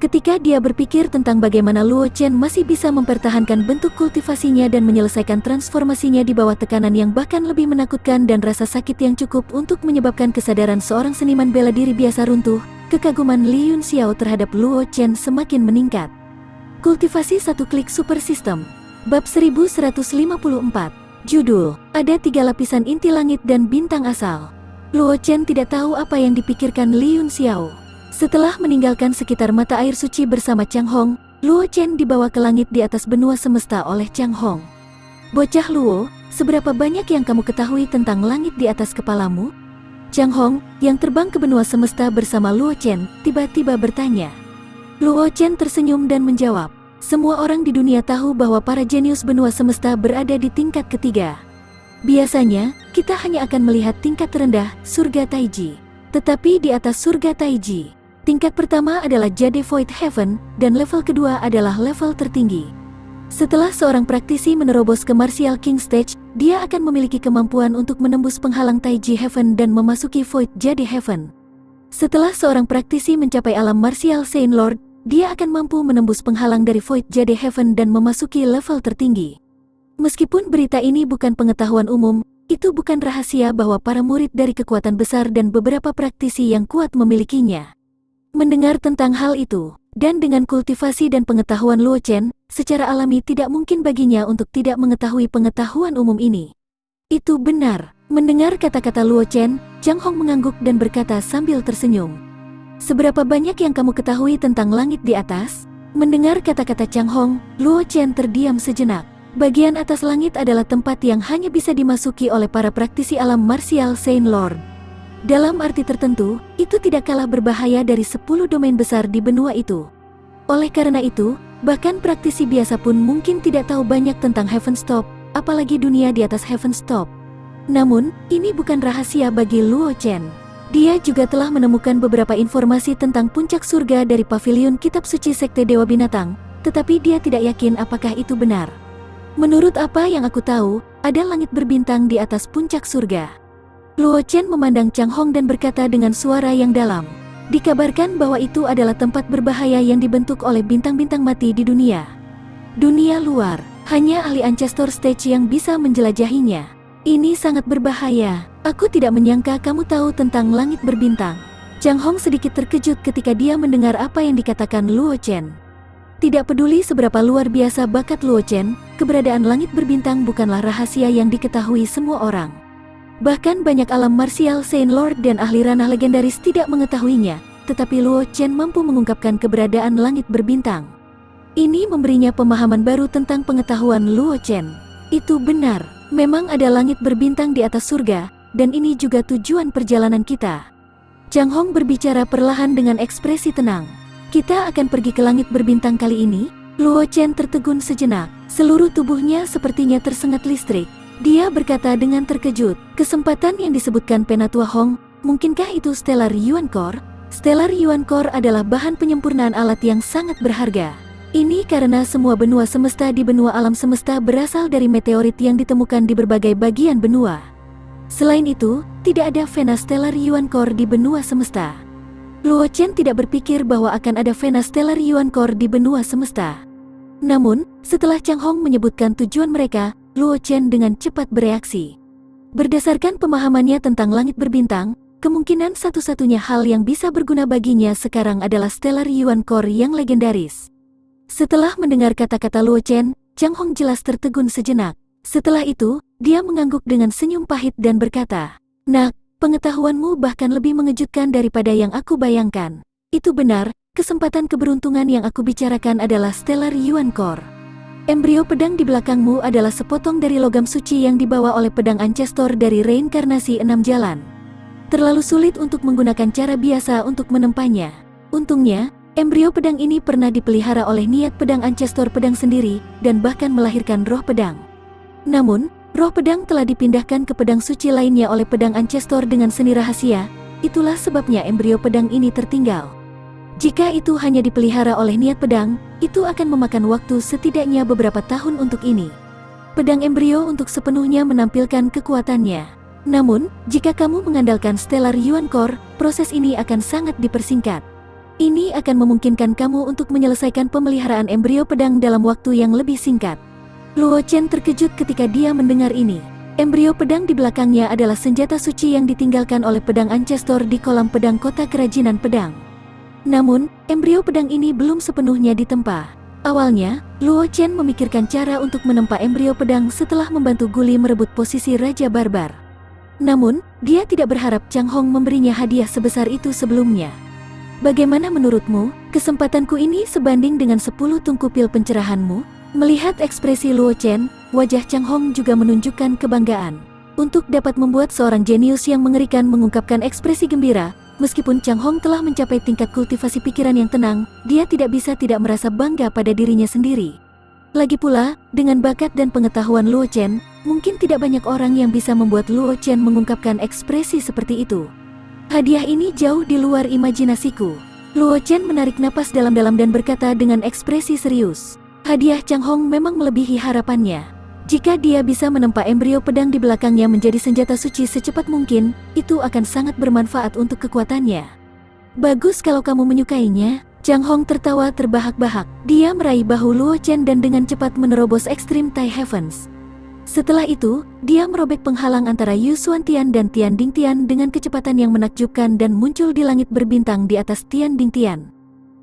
Ketika dia berpikir tentang bagaimana Luo Chen masih bisa mempertahankan bentuk kultivasinya dan menyelesaikan transformasinya di bawah tekanan yang bahkan lebih menakutkan dan rasa sakit yang cukup untuk menyebabkan kesadaran seorang seniman bela diri biasa runtuh, kekaguman Li Yunxiao terhadap Luo Chen semakin meningkat. Kultivasi satu klik super system. Bab 1154. Judul, ada 3 lapisan inti langit dan bintang asal. Luo Chen tidak tahu apa yang dipikirkan Li Yunxiao. Setelah meninggalkan sekitar mata air suci bersama Chang Hong, Luo Chen dibawa ke langit di atas benua semesta oleh Chang Hong. Bocah Luo, seberapa banyak yang kamu ketahui tentang langit di atas kepalamu? Chang Hong, yang terbang ke benua semesta bersama Luo Chen, tiba-tiba bertanya. Luo Chen tersenyum dan menjawab, semua orang di dunia tahu bahwa para jenius benua semesta berada di tingkat ketiga. Biasanya, kita hanya akan melihat tingkat terendah, surga Taiji. Tetapi di atas surga Taiji, tingkat pertama adalah Jade Void Heaven, dan level kedua adalah level tertinggi. Setelah seorang praktisi menerobos ke Martial King Stage, dia akan memiliki kemampuan untuk menembus penghalang Taiji Heaven dan memasuki Void Jade Heaven. Setelah seorang praktisi mencapai alam Martial Saint Lord, dia akan mampu menembus penghalang dari Void Jade Heaven dan memasuki level tertinggi. Meskipun berita ini bukan pengetahuan umum, itu bukan rahasia bahwa para murid dari kekuatan besar dan beberapa praktisi yang kuat memilikinya. Mendengar tentang hal itu, dan dengan kultivasi dan pengetahuan Luo Chen, secara alami tidak mungkin baginya untuk tidak mengetahui pengetahuan umum ini. Itu benar. Mendengar kata-kata Luo Chen, Chang Hong mengangguk dan berkata sambil tersenyum. Seberapa banyak yang kamu ketahui tentang langit di atas? Mendengar kata-kata Chang Hong, Luo Chen terdiam sejenak. Bagian atas langit adalah tempat yang hanya bisa dimasuki oleh para praktisi alam Martial Saint Lord. Dalam arti tertentu, itu tidak kalah berbahaya dari 10 domain besar di benua itu. Oleh karena itu, bahkan praktisi biasa pun mungkin tidak tahu banyak tentang Heaven's Top, apalagi dunia di atas Heaven's Top. Namun, ini bukan rahasia bagi Luo Chen. Dia juga telah menemukan beberapa informasi tentang puncak surga dari pavilion kitab suci Sekte Dewa Binatang, tetapi dia tidak yakin apakah itu benar. Menurut apa yang aku tahu, ada langit berbintang di atas puncak surga. Luo Chen memandang Chang Hong dan berkata dengan suara yang dalam. Dikabarkan bahwa itu adalah tempat berbahaya yang dibentuk oleh bintang-bintang mati di dunia. Dunia luar, hanya ahli Ancestor Stage yang bisa menjelajahinya. Ini sangat berbahaya. Aku tidak menyangka kamu tahu tentang langit berbintang. Chang Hong sedikit terkejut ketika dia mendengar apa yang dikatakan Luo Chen. Tidak peduli seberapa luar biasa bakat Luo Chen, keberadaan langit berbintang bukanlah rahasia yang diketahui semua orang. Bahkan banyak alam Martial Saint Lord dan ahli ranah legendaris tidak mengetahuinya, tetapi Luo Chen mampu mengungkapkan keberadaan langit berbintang. Ini memberinya pemahaman baru tentang pengetahuan Luo Chen. Itu benar, memang ada langit berbintang di atas surga, dan ini juga tujuan perjalanan kita. Chang Hong berbicara perlahan dengan ekspresi tenang. Kita akan pergi ke langit berbintang kali ini? Luo Chen tertegun sejenak, seluruh tubuhnya sepertinya tersengat listrik. Dia berkata dengan terkejut, kesempatan yang disebutkan Penatua Hong, mungkinkah itu Stellar Yuan Core? Stellar Yuan Core adalah bahan penyempurnaan alat yang sangat berharga. Ini karena semua benua semesta di benua alam semesta berasal dari meteorit yang ditemukan di berbagai bagian benua. Selain itu, tidak ada vena Stellar Yuan Core di benua semesta. Luo Chen tidak berpikir bahwa akan ada vena Stellar Yuan Core di benua semesta. Namun, setelah Chang Hong menyebutkan tujuan mereka, Luo Chen dengan cepat bereaksi. Berdasarkan pemahamannya tentang langit berbintang, kemungkinan satu-satunya hal yang bisa berguna baginya sekarang adalah Stellar Yuan Core yang legendaris. Setelah mendengar kata-kata Luo Chen, Chang Hong jelas tertegun sejenak. Setelah itu, dia mengangguk dengan senyum pahit dan berkata, "Nak, pengetahuanmu bahkan lebih mengejutkan daripada yang aku bayangkan. Itu benar, kesempatan keberuntungan yang aku bicarakan adalah Stellar Yuan Core. Embrio pedang di belakangmu adalah sepotong dari logam suci yang dibawa oleh pedang Ancestor dari reinkarnasi 6 jalan. Terlalu sulit untuk menggunakan cara biasa untuk menempanya. Untungnya, embrio pedang ini pernah dipelihara oleh niat pedang Ancestor pedang sendiri, dan bahkan melahirkan roh pedang. Namun, roh pedang telah dipindahkan ke pedang suci lainnya oleh pedang Ancestor dengan seni rahasia, itulah sebabnya embrio pedang ini tertinggal. Jika itu hanya dipelihara oleh niat pedang, itu akan memakan waktu setidaknya beberapa tahun untuk ini. Pedang embrio untuk sepenuhnya menampilkan kekuatannya. Namun, jika kamu mengandalkan Stellar Yuan Core, proses ini akan sangat dipersingkat. Ini akan memungkinkan kamu untuk menyelesaikan pemeliharaan embrio pedang dalam waktu yang lebih singkat. Luo Chen terkejut ketika dia mendengar ini. Embrio pedang di belakangnya adalah senjata suci yang ditinggalkan oleh pedang Ancestor di kolam pedang kota kerajinan pedang. Namun, embrio pedang ini belum sepenuhnya ditempa. Awalnya, Luo Chen memikirkan cara untuk menempa embrio pedang setelah membantu Guli merebut posisi Raja Barbar. Namun, dia tidak berharap Chang Hong memberinya hadiah sebesar itu sebelumnya. Bagaimana menurutmu, kesempatanku ini sebanding dengan 10 tungku pil pencerahanmu? Melihat ekspresi Luo Chen, wajah Chang Hong juga menunjukkan kebanggaan. Untuk dapat membuat seorang jenius yang mengerikan mengungkapkan ekspresi gembira, meskipun Chang Hong telah mencapai tingkat kultivasi pikiran yang tenang, dia tidak bisa tidak merasa bangga pada dirinya sendiri. Lagi pula, dengan bakat dan pengetahuan Luo Chen, mungkin tidak banyak orang yang bisa membuat Luo Chen mengungkapkan ekspresi seperti itu. Hadiah ini jauh di luar imajinasiku. Luo Chen menarik napas dalam-dalam dan berkata dengan ekspresi serius. Hadiah Chang Hong memang melebihi harapannya. Jika dia bisa menempa embrio pedang di belakangnya menjadi senjata suci secepat mungkin, itu akan sangat bermanfaat untuk kekuatannya. Bagus kalau kamu menyukainya. Chang Hong tertawa terbahak-bahak. Dia meraih bahu Luo Chen dan dengan cepat menerobos Extreme Tai Heavens. Setelah itu, dia merobek penghalang antara Yu Xuantian dan Tian Dingtian dengan kecepatan yang menakjubkan dan muncul di langit berbintang di atas Tian Dingtian.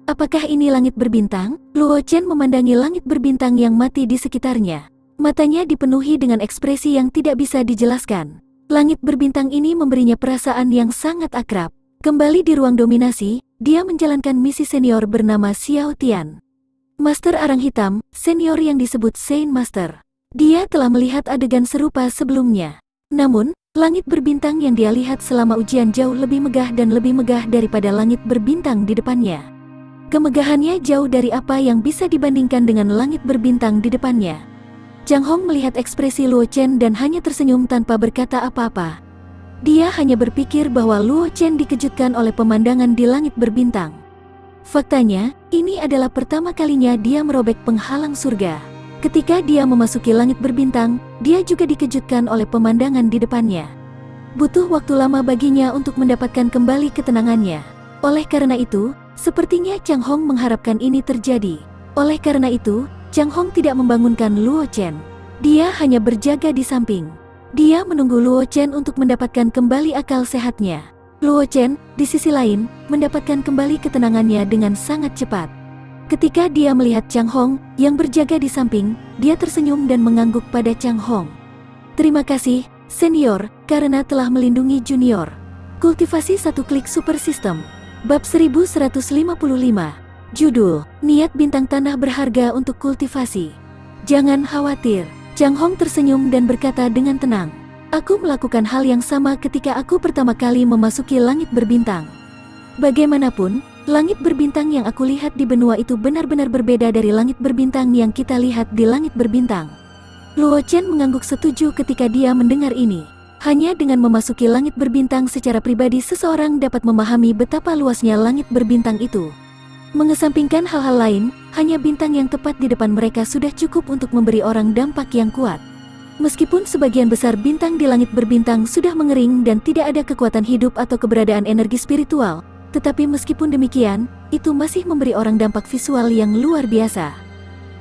Apakah ini langit berbintang? Luo Chen memandangi langit berbintang yang mati di sekitarnya. Matanya dipenuhi dengan ekspresi yang tidak bisa dijelaskan. Langit berbintang ini memberinya perasaan yang sangat akrab. Kembali di ruang dominasi, dia menjalankan misi senior bernama Xiao Tian. Master Arang Hitam, senior yang disebut Saint Master. Dia telah melihat adegan serupa sebelumnya. Namun, langit berbintang yang dia lihat selama ujian jauh lebih megah dan lebih megah daripada langit berbintang di depannya. Kemegahannya jauh dari apa yang bisa dibandingkan dengan langit berbintang di depannya. Chang Hong melihat ekspresi Luo Chen dan hanya tersenyum tanpa berkata apa-apa. Dia hanya berpikir bahwa Luo Chen dikejutkan oleh pemandangan di langit berbintang. Faktanya, ini adalah pertama kalinya dia merobek penghalang surga. Ketika dia memasuki langit berbintang, dia juga dikejutkan oleh pemandangan di depannya. Butuh waktu lama baginya untuk mendapatkan kembali ketenangannya. Oleh karena itu, sepertinya Chang Hong mengharapkan ini terjadi. Oleh karena itu, Chang Hong tidak membangunkan Luo Chen. Dia hanya berjaga di samping. Dia menunggu Luo Chen untuk mendapatkan kembali akal sehatnya. Luo Chen, di sisi lain, mendapatkan kembali ketenangannya dengan sangat cepat. Ketika dia melihat Chang Hong yang berjaga di samping, dia tersenyum dan mengangguk pada Chang Hong. Terima kasih, senior, karena telah melindungi junior. Kultivasi satu klik super system. Bab 1155. Judul, Niat Bintang Tanah Berharga untuk Kultivasi. Jangan khawatir. Chang Hong tersenyum dan berkata dengan tenang. Aku melakukan hal yang sama ketika aku pertama kali memasuki langit berbintang. Bagaimanapun, langit berbintang yang aku lihat di benua itu benar-benar berbeda dari langit berbintang yang kita lihat di langit berbintang. Luo Chen mengangguk setuju ketika dia mendengar ini. Hanya dengan memasuki langit berbintang secara pribadi seseorang dapat memahami betapa luasnya langit berbintang itu. Mengesampingkan hal-hal lain, hanya bintang yang tepat di depan mereka sudah cukup untuk memberi orang dampak yang kuat. Meskipun sebagian besar bintang di langit berbintang sudah mengering dan tidak ada kekuatan hidup atau keberadaan energi spiritual, tetapi meskipun demikian, itu masih memberi orang dampak visual yang luar biasa.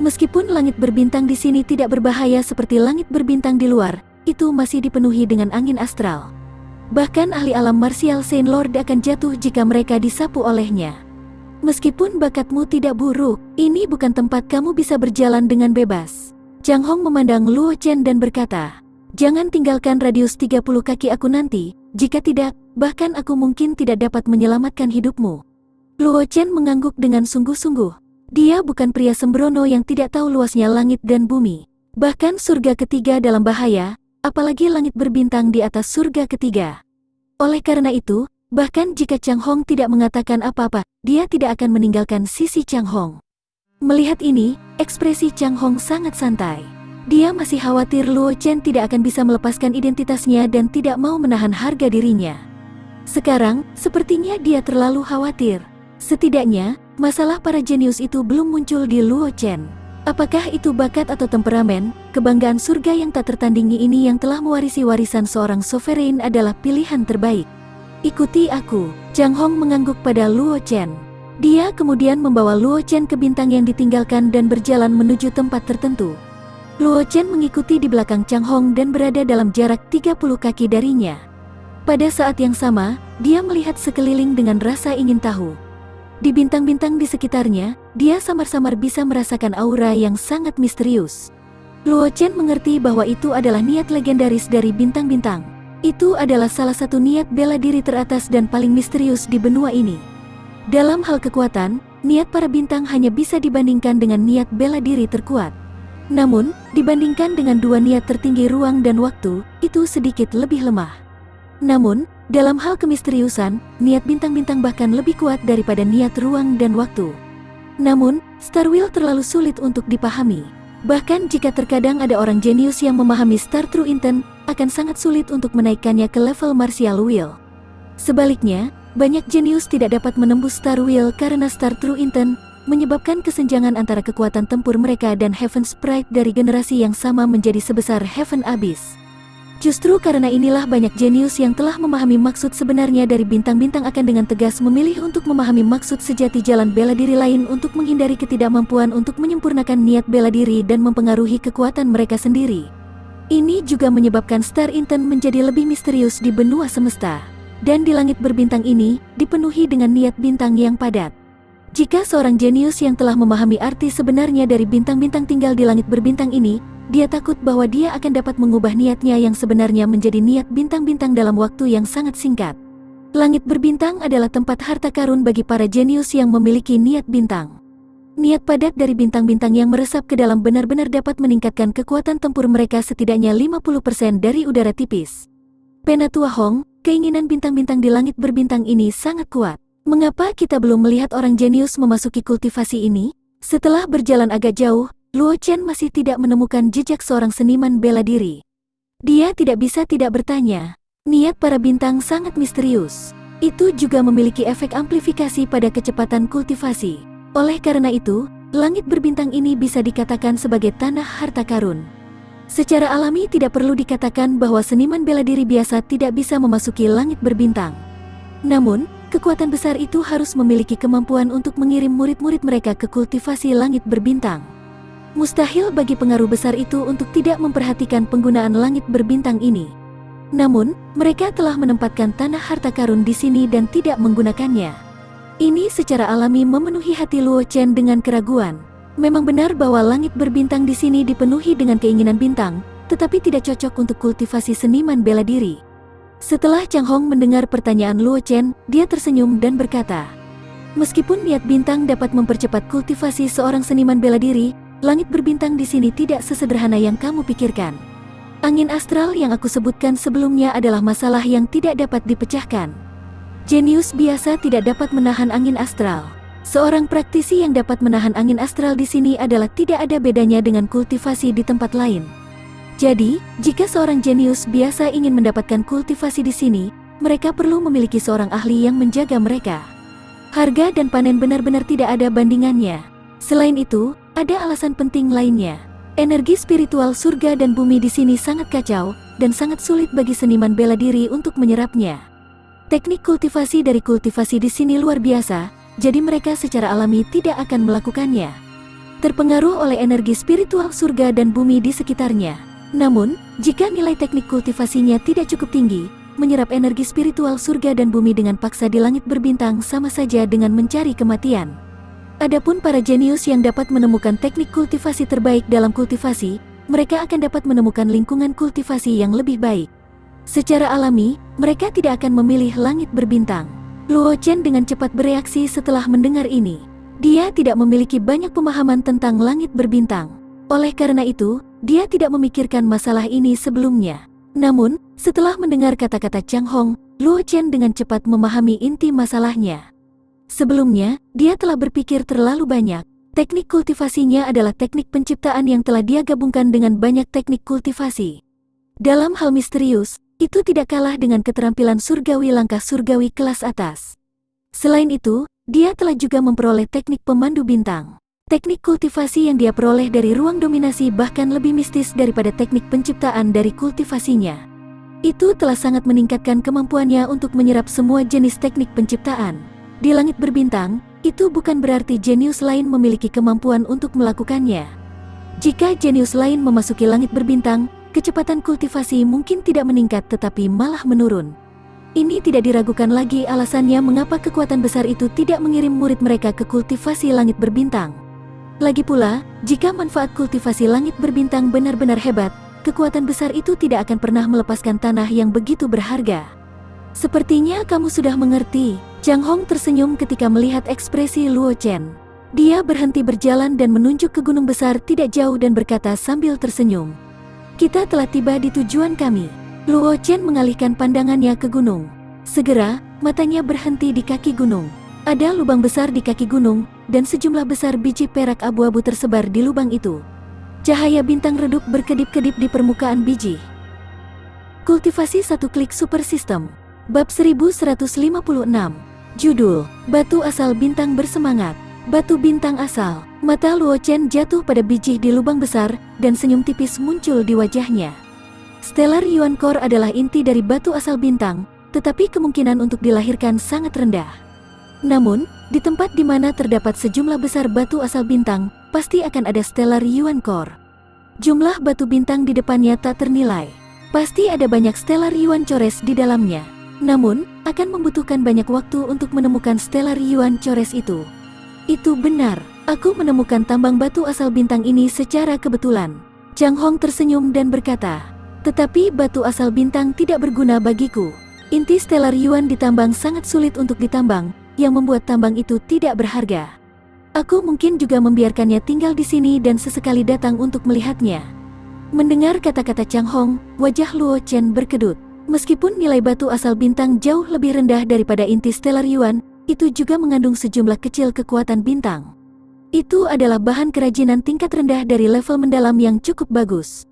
Meskipun langit berbintang di sini tidak berbahaya seperti langit berbintang di luar, itu masih dipenuhi dengan angin astral. Bahkan ahli alam martial Saint Lord akan jatuh jika mereka disapu olehnya. Meskipun bakatmu tidak buruk, ini bukan tempat kamu bisa berjalan dengan bebas. Chang Hong memandang Luo Chen dan berkata, jangan tinggalkan radius 30 kaki aku nanti, jika tidak, bahkan aku mungkin tidak dapat menyelamatkan hidupmu. Luo Chen mengangguk dengan sungguh-sungguh. Dia bukan pria sembrono yang tidak tahu luasnya langit dan bumi. Bahkan surga ketiga dalam bahaya, apalagi langit berbintang di atas surga ketiga. Oleh karena itu, bahkan jika Chang Hong tidak mengatakan apa-apa, dia tidak akan meninggalkan sisi Chang Hong. Melihat ini, ekspresi Chang Hong sangat santai. Dia masih khawatir Luo Chen tidak akan bisa melepaskan identitasnya dan tidak mau menahan harga dirinya. Sekarang, sepertinya dia terlalu khawatir. Setidaknya, masalah para jenius itu belum muncul di Luo Chen. Apakah itu bakat atau temperamen, kebanggaan surga yang tak tertandingi ini yang telah mewarisi warisan seorang sovereign adalah pilihan terbaik. Ikuti aku. Chang Hong mengangguk pada Luo Chen. Dia kemudian membawa Luo Chen ke bintang yang ditinggalkan dan berjalan menuju tempat tertentu. Luo Chen mengikuti di belakang Chang Hong dan berada dalam jarak 30 kaki darinya. Pada saat yang sama, dia melihat sekeliling dengan rasa ingin tahu. Di bintang-bintang di sekitarnya, dia samar-samar bisa merasakan aura yang sangat misterius. Luo Chen mengerti bahwa itu adalah niat legendaris dari bintang-bintang. Itu adalah salah satu niat bela diri teratas dan paling misterius di benua ini. Dalam hal kekuatan, niat para bintang hanya bisa dibandingkan dengan niat bela diri terkuat. Namun, dibandingkan dengan dua niat tertinggi ruang dan waktu, itu sedikit lebih lemah. Namun, dalam hal kemisteriusan, niat bintang-bintang bahkan lebih kuat daripada niat ruang dan waktu. Namun, Star Wheel terlalu sulit untuk dipahami. Bahkan jika terkadang ada orang jenius yang memahami Star True Intent, akan sangat sulit untuk menaikkannya ke level Martial Wheel. Sebaliknya, banyak jenius tidak dapat menembus Star Wheel karena Star True Intent menyebabkan kesenjangan antara kekuatan tempur mereka dan Heaven Sprite dari generasi yang sama menjadi sebesar Heaven Abyss. Justru karena inilah banyak jenius yang telah memahami maksud sebenarnya dari bintang-bintang akan dengan tegas memilih untuk memahami maksud sejati jalan bela diri lain untuk menghindari ketidakmampuan untuk menyempurnakan niat bela diri dan mempengaruhi kekuatan mereka sendiri. Ini juga menyebabkan Star Intent menjadi lebih misterius di benua semesta. Dan di langit berbintang ini, dipenuhi dengan niat bintang yang padat. Jika seorang jenius yang telah memahami arti sebenarnya dari bintang-bintang tinggal di langit berbintang ini, dia takut bahwa dia akan dapat mengubah niatnya yang sebenarnya menjadi niat bintang-bintang dalam waktu yang sangat singkat. Langit berbintang adalah tempat harta karun bagi para jenius yang memiliki niat bintang. Niat padat dari bintang-bintang yang meresap ke dalam benar-benar dapat meningkatkan kekuatan tempur mereka setidaknya 50% dari udara tipis. Penatua Hong, keinginan bintang-bintang di langit berbintang ini sangat kuat. Mengapa kita belum melihat orang jenius memasuki kultivasi ini? Setelah berjalan agak jauh, Luo Chen masih tidak menemukan jejak seorang seniman bela diri. Dia tidak bisa tidak bertanya. Niat para bintang sangat misterius. Itu juga memiliki efek amplifikasi pada kecepatan kultivasi. Oleh karena itu, langit berbintang ini bisa dikatakan sebagai tanah harta karun. Secara alami tidak perlu dikatakan bahwa seniman bela diri biasa tidak bisa memasuki langit berbintang. Namun, kekuatan besar itu harus memiliki kemampuan untuk mengirim murid-murid mereka ke kultivasi langit berbintang. Mustahil bagi pengaruh besar itu untuk tidak memperhatikan penggunaan langit berbintang ini. Namun, mereka telah menempatkan tanah harta karun di sini dan tidak menggunakannya. Ini secara alami memenuhi hati Luo Chen dengan keraguan. Memang benar bahwa langit berbintang di sini dipenuhi dengan keinginan bintang, tetapi tidak cocok untuk kultivasi seniman bela diri. Setelah Chang Hong mendengar pertanyaan Luo Chen, dia tersenyum dan berkata, "Meskipun niat bintang dapat mempercepat kultivasi seorang seniman bela diri, langit berbintang di sini tidak sesederhana yang kamu pikirkan. Angin astral yang aku sebutkan sebelumnya adalah masalah yang tidak dapat dipecahkan. Jenius biasa tidak dapat menahan angin astral. Seorang praktisi yang dapat menahan angin astral di sini adalah tidak ada bedanya dengan kultivasi di tempat lain. Jadi, jika seorang jenius biasa ingin mendapatkan kultivasi di sini, mereka perlu memiliki seorang ahli yang menjaga mereka. Harga dan panen benar-benar tidak ada bandingannya. Selain itu, ada alasan penting lainnya. Energi spiritual surga dan bumi di sini sangat kacau, dan sangat sulit bagi seniman bela diri untuk menyerapnya. Teknik kultivasi dari kultivasi di sini luar biasa, jadi mereka secara alami tidak akan melakukannya. Terpengaruh oleh energi spiritual surga dan bumi di sekitarnya. Namun, jika nilai teknik kultivasinya tidak cukup tinggi, menyerap energi spiritual surga dan bumi dengan paksa di langit berbintang sama saja dengan mencari kematian. Adapun para jenius yang dapat menemukan teknik kultivasi terbaik dalam kultivasi, mereka akan dapat menemukan lingkungan kultivasi yang lebih baik. Secara alami, mereka tidak akan memilih langit berbintang. Luo Chen dengan cepat bereaksi setelah mendengar ini. Dia tidak memiliki banyak pemahaman tentang langit berbintang. Oleh karena itu, dia tidak memikirkan masalah ini sebelumnya. Namun, setelah mendengar kata-kata Chang Hong, Luo Chen dengan cepat memahami inti masalahnya. Sebelumnya, dia telah berpikir terlalu banyak. Teknik kultivasinya adalah teknik penciptaan yang telah dia gabungkan dengan banyak teknik kultivasi. Dalam hal misterius, itu tidak kalah dengan keterampilan surgawi langkah surgawi kelas atas. Selain itu, dia telah juga memperoleh teknik pemandu bintang. Teknik kultivasi yang dia peroleh dari ruang dominasi bahkan lebih mistis daripada teknik penciptaan dari kultivasinya. Itu telah sangat meningkatkan kemampuannya untuk menyerap semua jenis teknik penciptaan. Di langit berbintang, itu bukan berarti jenius lain memiliki kemampuan untuk melakukannya. Jika jenius lain memasuki langit berbintang, kecepatan kultivasi mungkin tidak meningkat tetapi malah menurun. Ini tidak diragukan lagi alasannya mengapa kekuatan besar itu tidak mengirim murid mereka ke kultivasi langit berbintang. Lagi pula, jika manfaat kultivasi langit berbintang benar-benar hebat, kekuatan besar itu tidak akan pernah melepaskan tanah yang begitu berharga. Sepertinya kamu sudah mengerti. Chang Hong tersenyum ketika melihat ekspresi Luo Chen. Dia berhenti berjalan dan menunjuk ke gunung besar tidak jauh dan berkata sambil tersenyum, "Kita telah tiba di tujuan kami." Luo Chen mengalihkan pandangannya ke gunung. Segera, matanya berhenti di kaki gunung. Ada lubang besar di kaki gunung, dan sejumlah besar biji perak abu-abu tersebar di lubang itu. Cahaya bintang redup berkedip-kedip di permukaan biji. Kultivasi satu klik super system. Bab 1156. Judul, Batu Asal Bintang Bersemangat. Batu bintang asal. Mata Luo Chen jatuh pada biji di lubang besar, dan senyum tipis muncul di wajahnya. Stellar Yuan Core adalah inti dari batu asal bintang, tetapi kemungkinan untuk dilahirkan sangat rendah. Namun, di tempat di mana terdapat sejumlah besar batu asal bintang, pasti akan ada Stellar Yuan Core. Jumlah batu bintang di depannya tak ternilai. Pasti ada banyak Stellar Yuan Cores di dalamnya. Namun, akan membutuhkan banyak waktu untuk menemukan Stellar Yuan Cores itu. Itu benar, aku menemukan tambang batu asal bintang ini secara kebetulan. Chang Hong tersenyum dan berkata, "Tetapi batu asal bintang tidak berguna bagiku. Inti Stellar Yuan ditambang sangat sulit untuk ditambang, yang membuat tambang itu tidak berharga. Aku mungkin juga membiarkannya tinggal di sini dan sesekali datang untuk melihatnya." Mendengar kata-kata Chang Hong, wajah Luo Chen berkedut. Meskipun nilai batu asal bintang jauh lebih rendah daripada inti Stellar Yuan, itu juga mengandung sejumlah kecil kekuatan bintang. Itu adalah bahan kerajinan tingkat rendah dari level mendalam yang cukup bagus.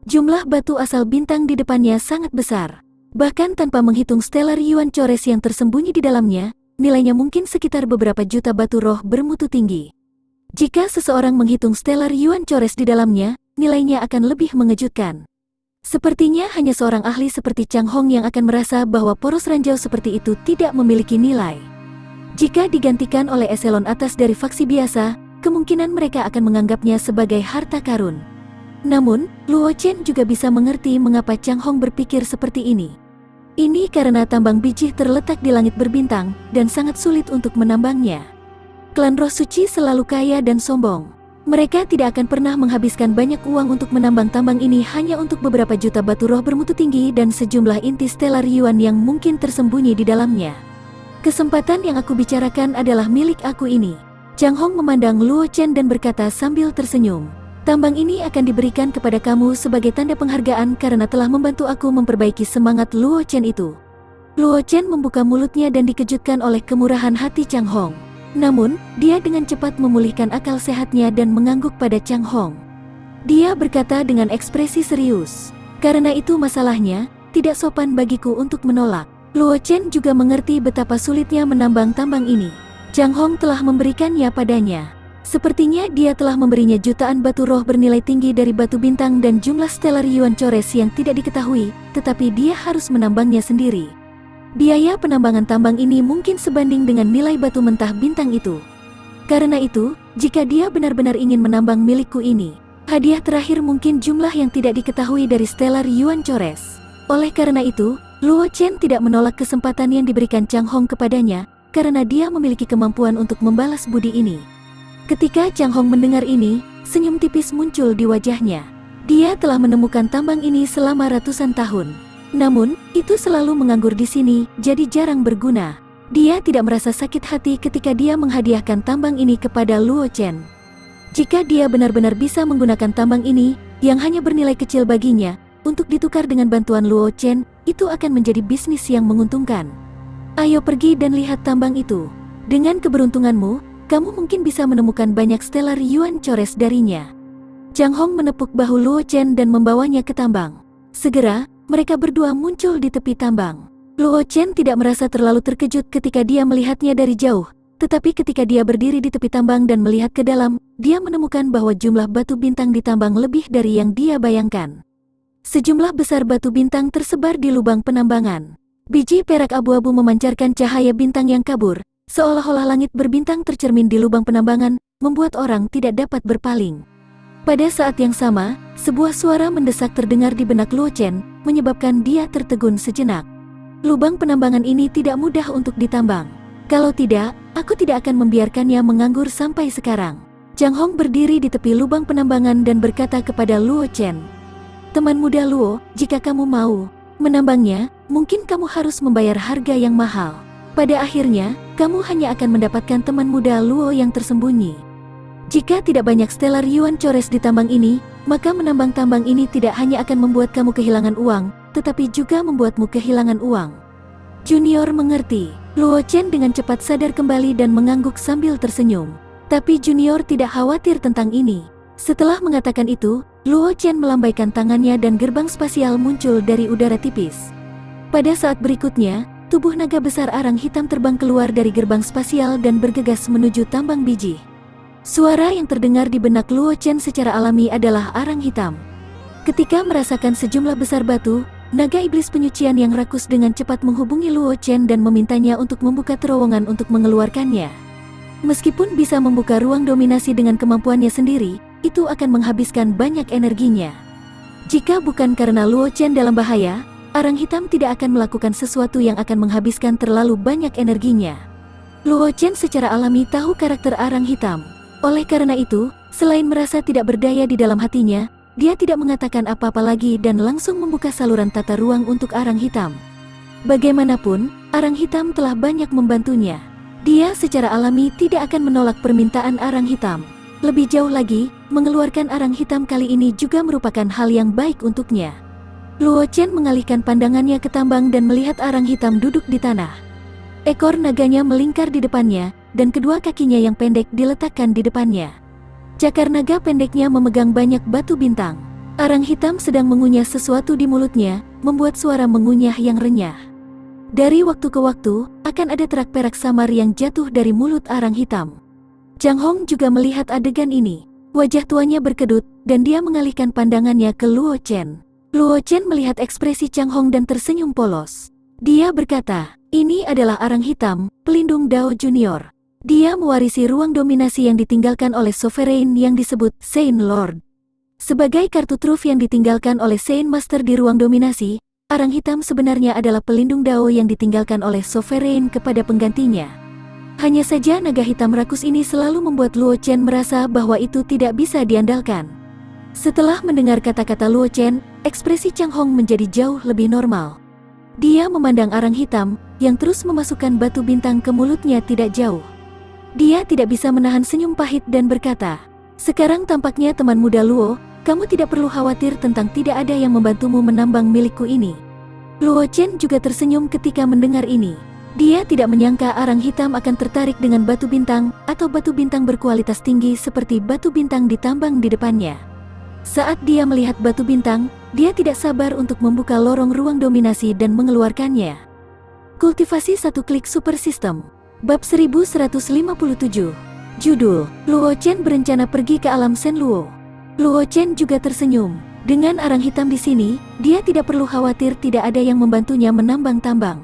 Jumlah batu asal bintang di depannya sangat besar. Bahkan tanpa menghitung Stellar Yuan Cores yang tersembunyi di dalamnya, nilainya mungkin sekitar beberapa juta batu roh bermutu tinggi. Jika seseorang menghitung Stellar Yuan Cores di dalamnya, nilainya akan lebih mengejutkan. Sepertinya hanya seorang ahli seperti Chang Hong yang akan merasa bahwa poros ranjau seperti itu tidak memiliki nilai. Jika digantikan oleh eselon atas dari faksi biasa, kemungkinan mereka akan menganggapnya sebagai harta karun. Namun, Luo Chen juga bisa mengerti mengapa Chang Hong berpikir seperti ini. Ini karena tambang biji terletak di langit berbintang, dan sangat sulit untuk menambangnya. Klan Roh Suci selalu kaya dan sombong. Mereka tidak akan pernah menghabiskan banyak uang untuk menambang tambang ini hanya untuk beberapa juta batu roh bermutu tinggi dan sejumlah inti Stellar Yuan yang mungkin tersembunyi di dalamnya. Kesempatan yang aku bicarakan adalah milik aku ini. Chang Hong memandang Luo Chen dan berkata sambil tersenyum, "Tambang ini akan diberikan kepada kamu sebagai tanda penghargaan karena telah membantu aku memperbaiki semangat Luo Chen itu." Luo Chen membuka mulutnya dan dikejutkan oleh kemurahan hati Chang Hong. Namun, dia dengan cepat memulihkan akal sehatnya dan mengangguk pada Chang Hong. Dia berkata dengan ekspresi serius, "Karena itu masalahnya, tidak sopan bagiku untuk menolak." Luo Chen juga mengerti betapa sulitnya menambang tambang ini. Chang Hong telah memberikannya padanya. Sepertinya dia telah memberinya jutaan batu roh bernilai tinggi dari batu bintang dan jumlah Stellar Yuan Cores yang tidak diketahui, tetapi dia harus menambangnya sendiri. Biaya penambangan tambang ini mungkin sebanding dengan nilai batu mentah bintang itu. Karena itu, jika dia benar-benar ingin menambang milikku ini, hadiah terakhir mungkin jumlah yang tidak diketahui dari Stellar Yuan Cores. Oleh karena itu, Luo Chen tidak menolak kesempatan yang diberikan Chang Hong kepadanya, karena dia memiliki kemampuan untuk membalas budi ini. Ketika Chang Hong mendengar ini, senyum tipis muncul di wajahnya. Dia telah menemukan tambang ini selama ratusan tahun. Namun, itu selalu menganggur di sini, jadi jarang berguna. Dia tidak merasa sakit hati ketika dia menghadiahkan tambang ini kepada Luo Chen. Jika dia benar-benar bisa menggunakan tambang ini, yang hanya bernilai kecil baginya, untuk ditukar dengan bantuan Luo Chen, itu akan menjadi bisnis yang menguntungkan. Ayo pergi dan lihat tambang itu. Dengan keberuntunganmu, kamu mungkin bisa menemukan banyak Stellar Yuan Cores darinya. Chang Hong menepuk bahu Luo Chen dan membawanya ke tambang. Segera, mereka berdua muncul di tepi tambang. Luo Chen tidak merasa terlalu terkejut ketika dia melihatnya dari jauh, tetapi ketika dia berdiri di tepi tambang dan melihat ke dalam, dia menemukan bahwa jumlah batu bintang di tambang lebih dari yang dia bayangkan. Sejumlah besar batu bintang tersebar di lubang penambangan. Biji perak abu-abu memancarkan cahaya bintang yang kabur, Seolah-olah langit berbintang tercermin di lubang penambangan, membuat orang tidak dapat berpaling. Pada saat yang sama, sebuah suara mendesak terdengar di benak Luo Chen, menyebabkan dia tertegun sejenak. Lubang penambangan ini tidak mudah untuk ditambang. Kalau tidak, aku tidak akan membiarkannya menganggur sampai sekarang. Zhang Hong berdiri di tepi lubang penambangan dan berkata kepada Luo Chen, "Teman muda Luo, jika kamu mau menambangnya, mungkin kamu harus membayar harga yang mahal. Pada akhirnya, kamu hanya akan mendapatkan teman muda Luo yang tersembunyi. Jika tidak banyak stellar yuan cores di tambang ini, maka menambang tambang ini tidak hanya akan membuat kamu kehilangan uang, tetapi juga membuatmu kehilangan uang." Junior mengerti. Luo Chen dengan cepat sadar kembali dan mengangguk sambil tersenyum. Tapi Junior tidak khawatir tentang ini. Setelah mengatakan itu, Luo Chen melambaikan tangannya dan gerbang spasial muncul dari udara tipis. Pada saat berikutnya, tubuh naga besar arang hitam terbang keluar dari gerbang spasial dan bergegas menuju tambang biji. Suara yang terdengar di benak Luo Chen secara alami adalah arang hitam. Ketika merasakan sejumlah besar batu, naga iblis penyucian yang rakus dengan cepat menghubungi Luo Chen dan memintanya untuk membuka terowongan untuk mengeluarkannya. Meskipun bisa membuka ruang dominasi dengan kemampuannya sendiri, itu akan menghabiskan banyak energinya. Jika bukan karena Luo Chen dalam bahaya, arang hitam tidak akan melakukan sesuatu yang akan menghabiskan terlalu banyak energinya. Luo Chen secara alami tahu karakter arang hitam. Oleh karena itu, selain merasa tidak berdaya di dalam hatinya, dia tidak mengatakan apa-apa lagi dan langsung membuka saluran tata ruang untuk arang hitam. Bagaimanapun, arang hitam telah banyak membantunya. Dia secara alami tidak akan menolak permintaan arang hitam. Lebih jauh lagi, mengeluarkan arang hitam kali ini juga merupakan hal yang baik untuknya. Luo Chen mengalihkan pandangannya ke tambang dan melihat arang hitam duduk di tanah. Ekor naganya melingkar di depannya, dan kedua kakinya yang pendek diletakkan di depannya. Cakar naga pendeknya memegang banyak batu bintang. Arang hitam sedang mengunyah sesuatu di mulutnya, membuat suara mengunyah yang renyah. Dari waktu ke waktu, akan ada terak perak samar yang jatuh dari mulut arang hitam. Zhang Hong juga melihat adegan ini. Wajah tuanya berkedut, dan dia mengalihkan pandangannya ke Luo Chen. Luo Chen melihat ekspresi Zhang Hong dan tersenyum polos. Dia berkata, "Ini adalah arang hitam, pelindung Dao Junior. Dia mewarisi ruang dominasi yang ditinggalkan oleh Sovereign yang disebut Saint Lord. Sebagai kartu truf yang ditinggalkan oleh Saint Master di ruang dominasi, arang hitam sebenarnya adalah pelindung Dao yang ditinggalkan oleh Sovereign kepada penggantinya." Hanya saja naga hitam rakus ini selalu membuat Luo Chen merasa bahwa itu tidak bisa diandalkan. Setelah mendengar kata-kata Luo Chen, ekspresi Zhang Hong menjadi jauh lebih normal. Dia memandang arang hitam, yang terus memasukkan batu bintang ke mulutnya tidak jauh. Dia tidak bisa menahan senyum pahit dan berkata, "Sekarang tampaknya teman muda Luo, kamu tidak perlu khawatir tentang tidak ada yang membantumu menambang milikku ini." Luo Chen juga tersenyum ketika mendengar ini. Dia tidak menyangka arang hitam akan tertarik dengan batu bintang, atau batu bintang berkualitas tinggi seperti batu bintang ditambang di depannya. Saat dia melihat batu bintang, dia tidak sabar untuk membuka lorong ruang dominasi dan mengeluarkannya. Kultivasi satu klik super system. Bab 1157. Judul, Luo Chen berencana pergi ke alam Shen Luo. Luo Chen juga tersenyum. Dengan arang hitam di sini, dia tidak perlu khawatir tidak ada yang membantunya menambang tambang.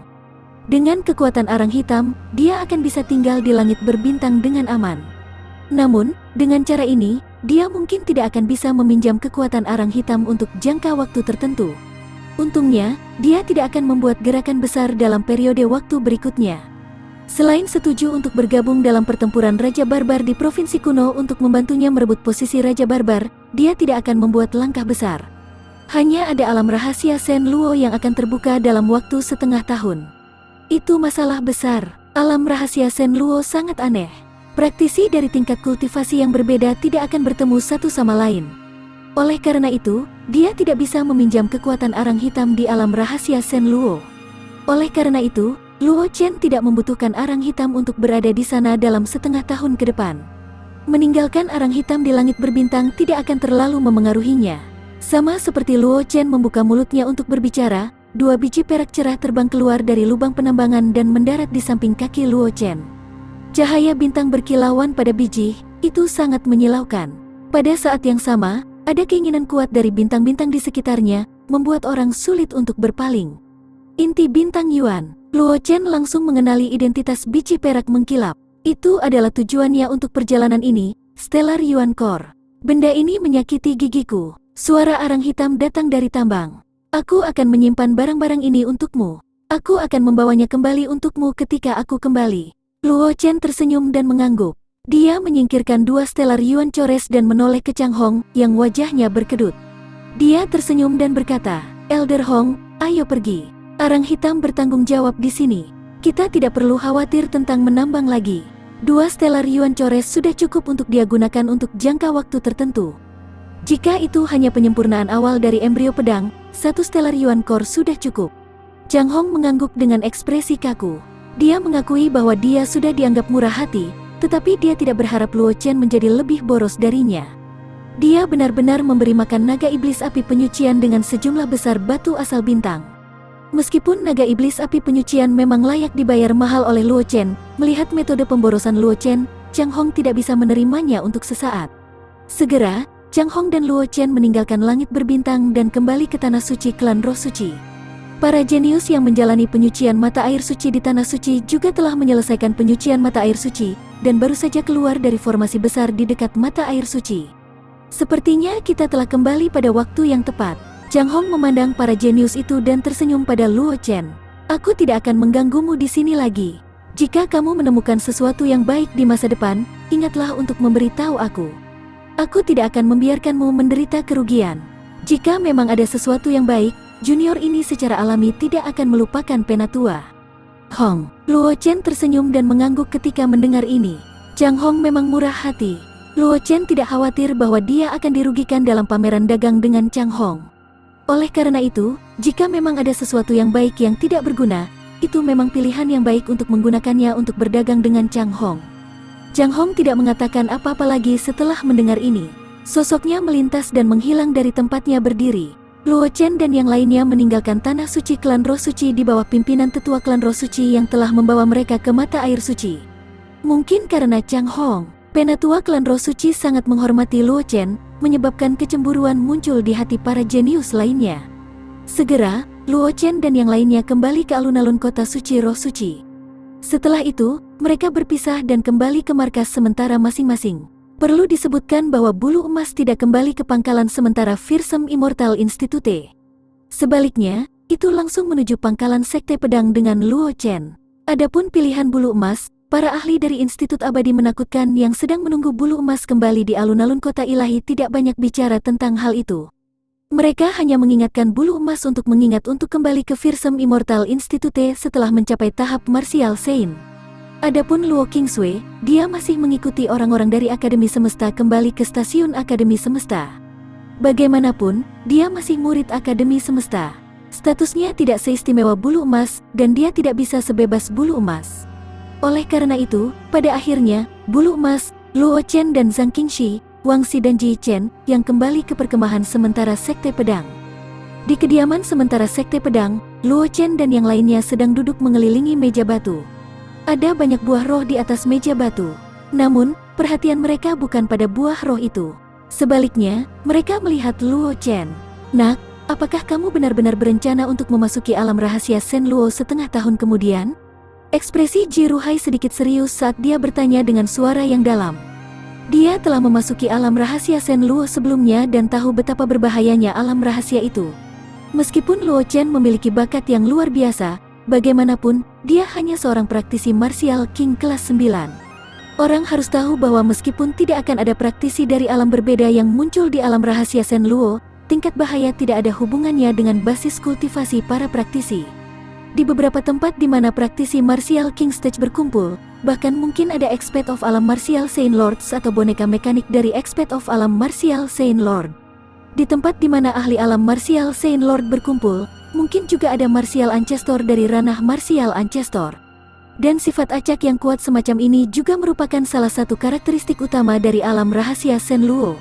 Dengan kekuatan arang hitam, dia akan bisa tinggal di langit berbintang dengan aman. Namun, dengan cara ini, dia mungkin tidak akan bisa meminjam kekuatan arang hitam untuk jangka waktu tertentu. Untungnya, dia tidak akan membuat gerakan besar dalam periode waktu berikutnya. Selain setuju untuk bergabung dalam pertempuran Raja Barbar di Provinsi Kuno untuk membantunya merebut posisi Raja Barbar, dia tidak akan membuat langkah besar. Hanya ada alam rahasia Shen Luo yang akan terbuka dalam waktu setengah tahun. Itu masalah besar. Alam rahasia Shen Luo sangat aneh. Praktisi dari tingkat kultivasi yang berbeda tidak akan bertemu satu sama lain. Oleh karena itu, dia tidak bisa meminjam kekuatan arang hitam di alam rahasia Shen Luo. Oleh karena itu, Luo Chen tidak membutuhkan arang hitam untuk berada di sana dalam setengah tahun ke depan. Meninggalkan arang hitam di langit berbintang tidak akan terlalu memengaruhinya. Sama seperti Luo Chen membuka mulutnya untuk berbicara, dua biji perak cerah terbang keluar dari lubang penambangan dan mendarat di samping kaki Luo Chen. Cahaya bintang berkilauan pada biji, itu sangat menyilaukan. Pada saat yang sama, ada keinginan kuat dari bintang-bintang di sekitarnya, membuat orang sulit untuk berpaling. Inti bintang Yuan. Luo Chen langsung mengenali identitas biji perak mengkilap. Itu adalah tujuannya untuk perjalanan ini, Stellar Yuan Core. Benda ini menyakiti gigiku. Suara arang hitam datang dari tambang. Aku akan menyimpan barang-barang ini untukmu. Aku akan membawanya kembali untukmu ketika aku kembali. Luo Chen tersenyum dan mengangguk. Dia menyingkirkan 2 Stellar Yuan Cores dan menoleh ke Chang Hong yang wajahnya berkedut. Dia tersenyum dan berkata, Elder Hong, ayo pergi. Arang hitam bertanggung jawab di sini. Kita tidak perlu khawatir tentang menambang lagi. 2 Stellar Yuan Cores sudah cukup untuk dia gunakan untuk jangka waktu tertentu. Jika itu hanya penyempurnaan awal dari embrio pedang, 1 Stellar Yuan Core sudah cukup. Chang Hong mengangguk dengan ekspresi kaku. Dia mengakui bahwa dia sudah dianggap murah hati, tetapi dia tidak berharap Luo Chen menjadi lebih boros darinya. Dia benar-benar memberi makan naga iblis api penyucian dengan sejumlah besar batu asal bintang. Meskipun naga iblis api penyucian memang layak dibayar mahal oleh Luo Chen, melihat metode pemborosan Luo Chen, Chang Hong tidak bisa menerimanya untuk sesaat. Segera, Chang Hong dan Luo Chen meninggalkan langit berbintang dan kembali ke tanah suci klan Roh Suci. Para jenius yang menjalani penyucian mata air suci di tanah suci juga telah menyelesaikan penyucian mata air suci, dan baru saja keluar dari formasi besar di dekat mata air suci. Sepertinya kita telah kembali pada waktu yang tepat. Chang Hong memandang para jenius itu dan tersenyum pada Luo Chen. Aku tidak akan mengganggumu di sini lagi. Jika kamu menemukan sesuatu yang baik di masa depan, ingatlah untuk memberitahu aku. Aku tidak akan membiarkanmu menderita kerugian. Jika memang ada sesuatu yang baik, junior ini secara alami tidak akan melupakan Penatua. Hong, Luo Chen tersenyum dan mengangguk ketika mendengar ini. Chang Hong memang murah hati. Luo Chen tidak khawatir bahwa dia akan dirugikan dalam pameran dagang dengan Chang Hong. Oleh karena itu, jika memang ada sesuatu yang baik yang tidak berguna, itu memang pilihan yang baik untuk menggunakannya untuk berdagang dengan Chang Hong. Chang Hong tidak mengatakan apa-apa lagi setelah mendengar ini. Sosoknya melintas dan menghilang dari tempatnya berdiri. Luo Chen dan yang lainnya meninggalkan tanah suci klan Roh Suci di bawah pimpinan tetua klan Roh Suci yang telah membawa mereka ke mata air suci. Mungkin karena Chang Hong, penatua klan Roh Suci sangat menghormati Luo Chen, menyebabkan kecemburuan muncul di hati para jenius lainnya. Segera, Luo Chen dan yang lainnya kembali ke alun-alun kota suci Roh Suci. Setelah itu, mereka berpisah dan kembali ke markas sementara masing-masing. Perlu disebutkan bahwa bulu emas tidak kembali ke pangkalan sementara Fearsome Immortal Institute. Sebaliknya, itu langsung menuju pangkalan sekte pedang dengan Luo Chen. Adapun pilihan bulu emas, para ahli dari Institut Abadi Menakutkan yang sedang menunggu bulu emas kembali di alun-alun kota ilahi tidak banyak bicara tentang hal itu. Mereka hanya mengingatkan bulu emas untuk mengingat untuk kembali ke Fearsome Immortal Institute setelah mencapai tahap Martial Saint. Adapun Luo Qingsui, dia masih mengikuti orang-orang dari Akademi Semesta kembali ke stasiun Akademi Semesta. Bagaimanapun, dia masih murid Akademi Semesta. Statusnya tidak seistimewa bulu emas, dan dia tidak bisa sebebas bulu emas. Oleh karena itu, pada akhirnya, bulu emas, Luo Chen dan Zhang Qingxi, Wang Xi dan Ji Chen, yang kembali ke perkemahan sementara Sekte Pedang. Di kediaman sementara Sekte Pedang, Luo Chen dan yang lainnya sedang duduk mengelilingi meja batu. Ada banyak buah roh di atas meja batu. Namun, perhatian mereka bukan pada buah roh itu. Sebaliknya, mereka melihat Luo Chen. Nak, apakah kamu benar-benar berencana untuk memasuki alam rahasia Shen Luo setengah tahun kemudian? Ekspresi Ji Ruhai sedikit serius saat dia bertanya dengan suara yang dalam. Dia telah memasuki alam rahasia Shen Luo sebelumnya dan tahu betapa berbahayanya alam rahasia itu. Meskipun Luo Chen memiliki bakat yang luar biasa, bagaimanapun, dia hanya seorang praktisi martial king kelas 9. Orang harus tahu bahwa meskipun tidak akan ada praktisi dari alam berbeda yang muncul di alam rahasia Shen Luo, tingkat bahaya tidak ada hubungannya dengan basis kultivasi para praktisi. Di beberapa tempat di mana praktisi martial king stage berkumpul, bahkan mungkin ada expert of alam martial Saint Lords atau boneka mekanik dari expert of alam martial Saint Lord. Di tempat di mana ahli alam martial Saint Lord berkumpul, mungkin juga ada martial ancestor dari ranah martial ancestor. Dan sifat acak yang kuat semacam ini juga merupakan salah satu karakteristik utama dari alam rahasia Shen Luo.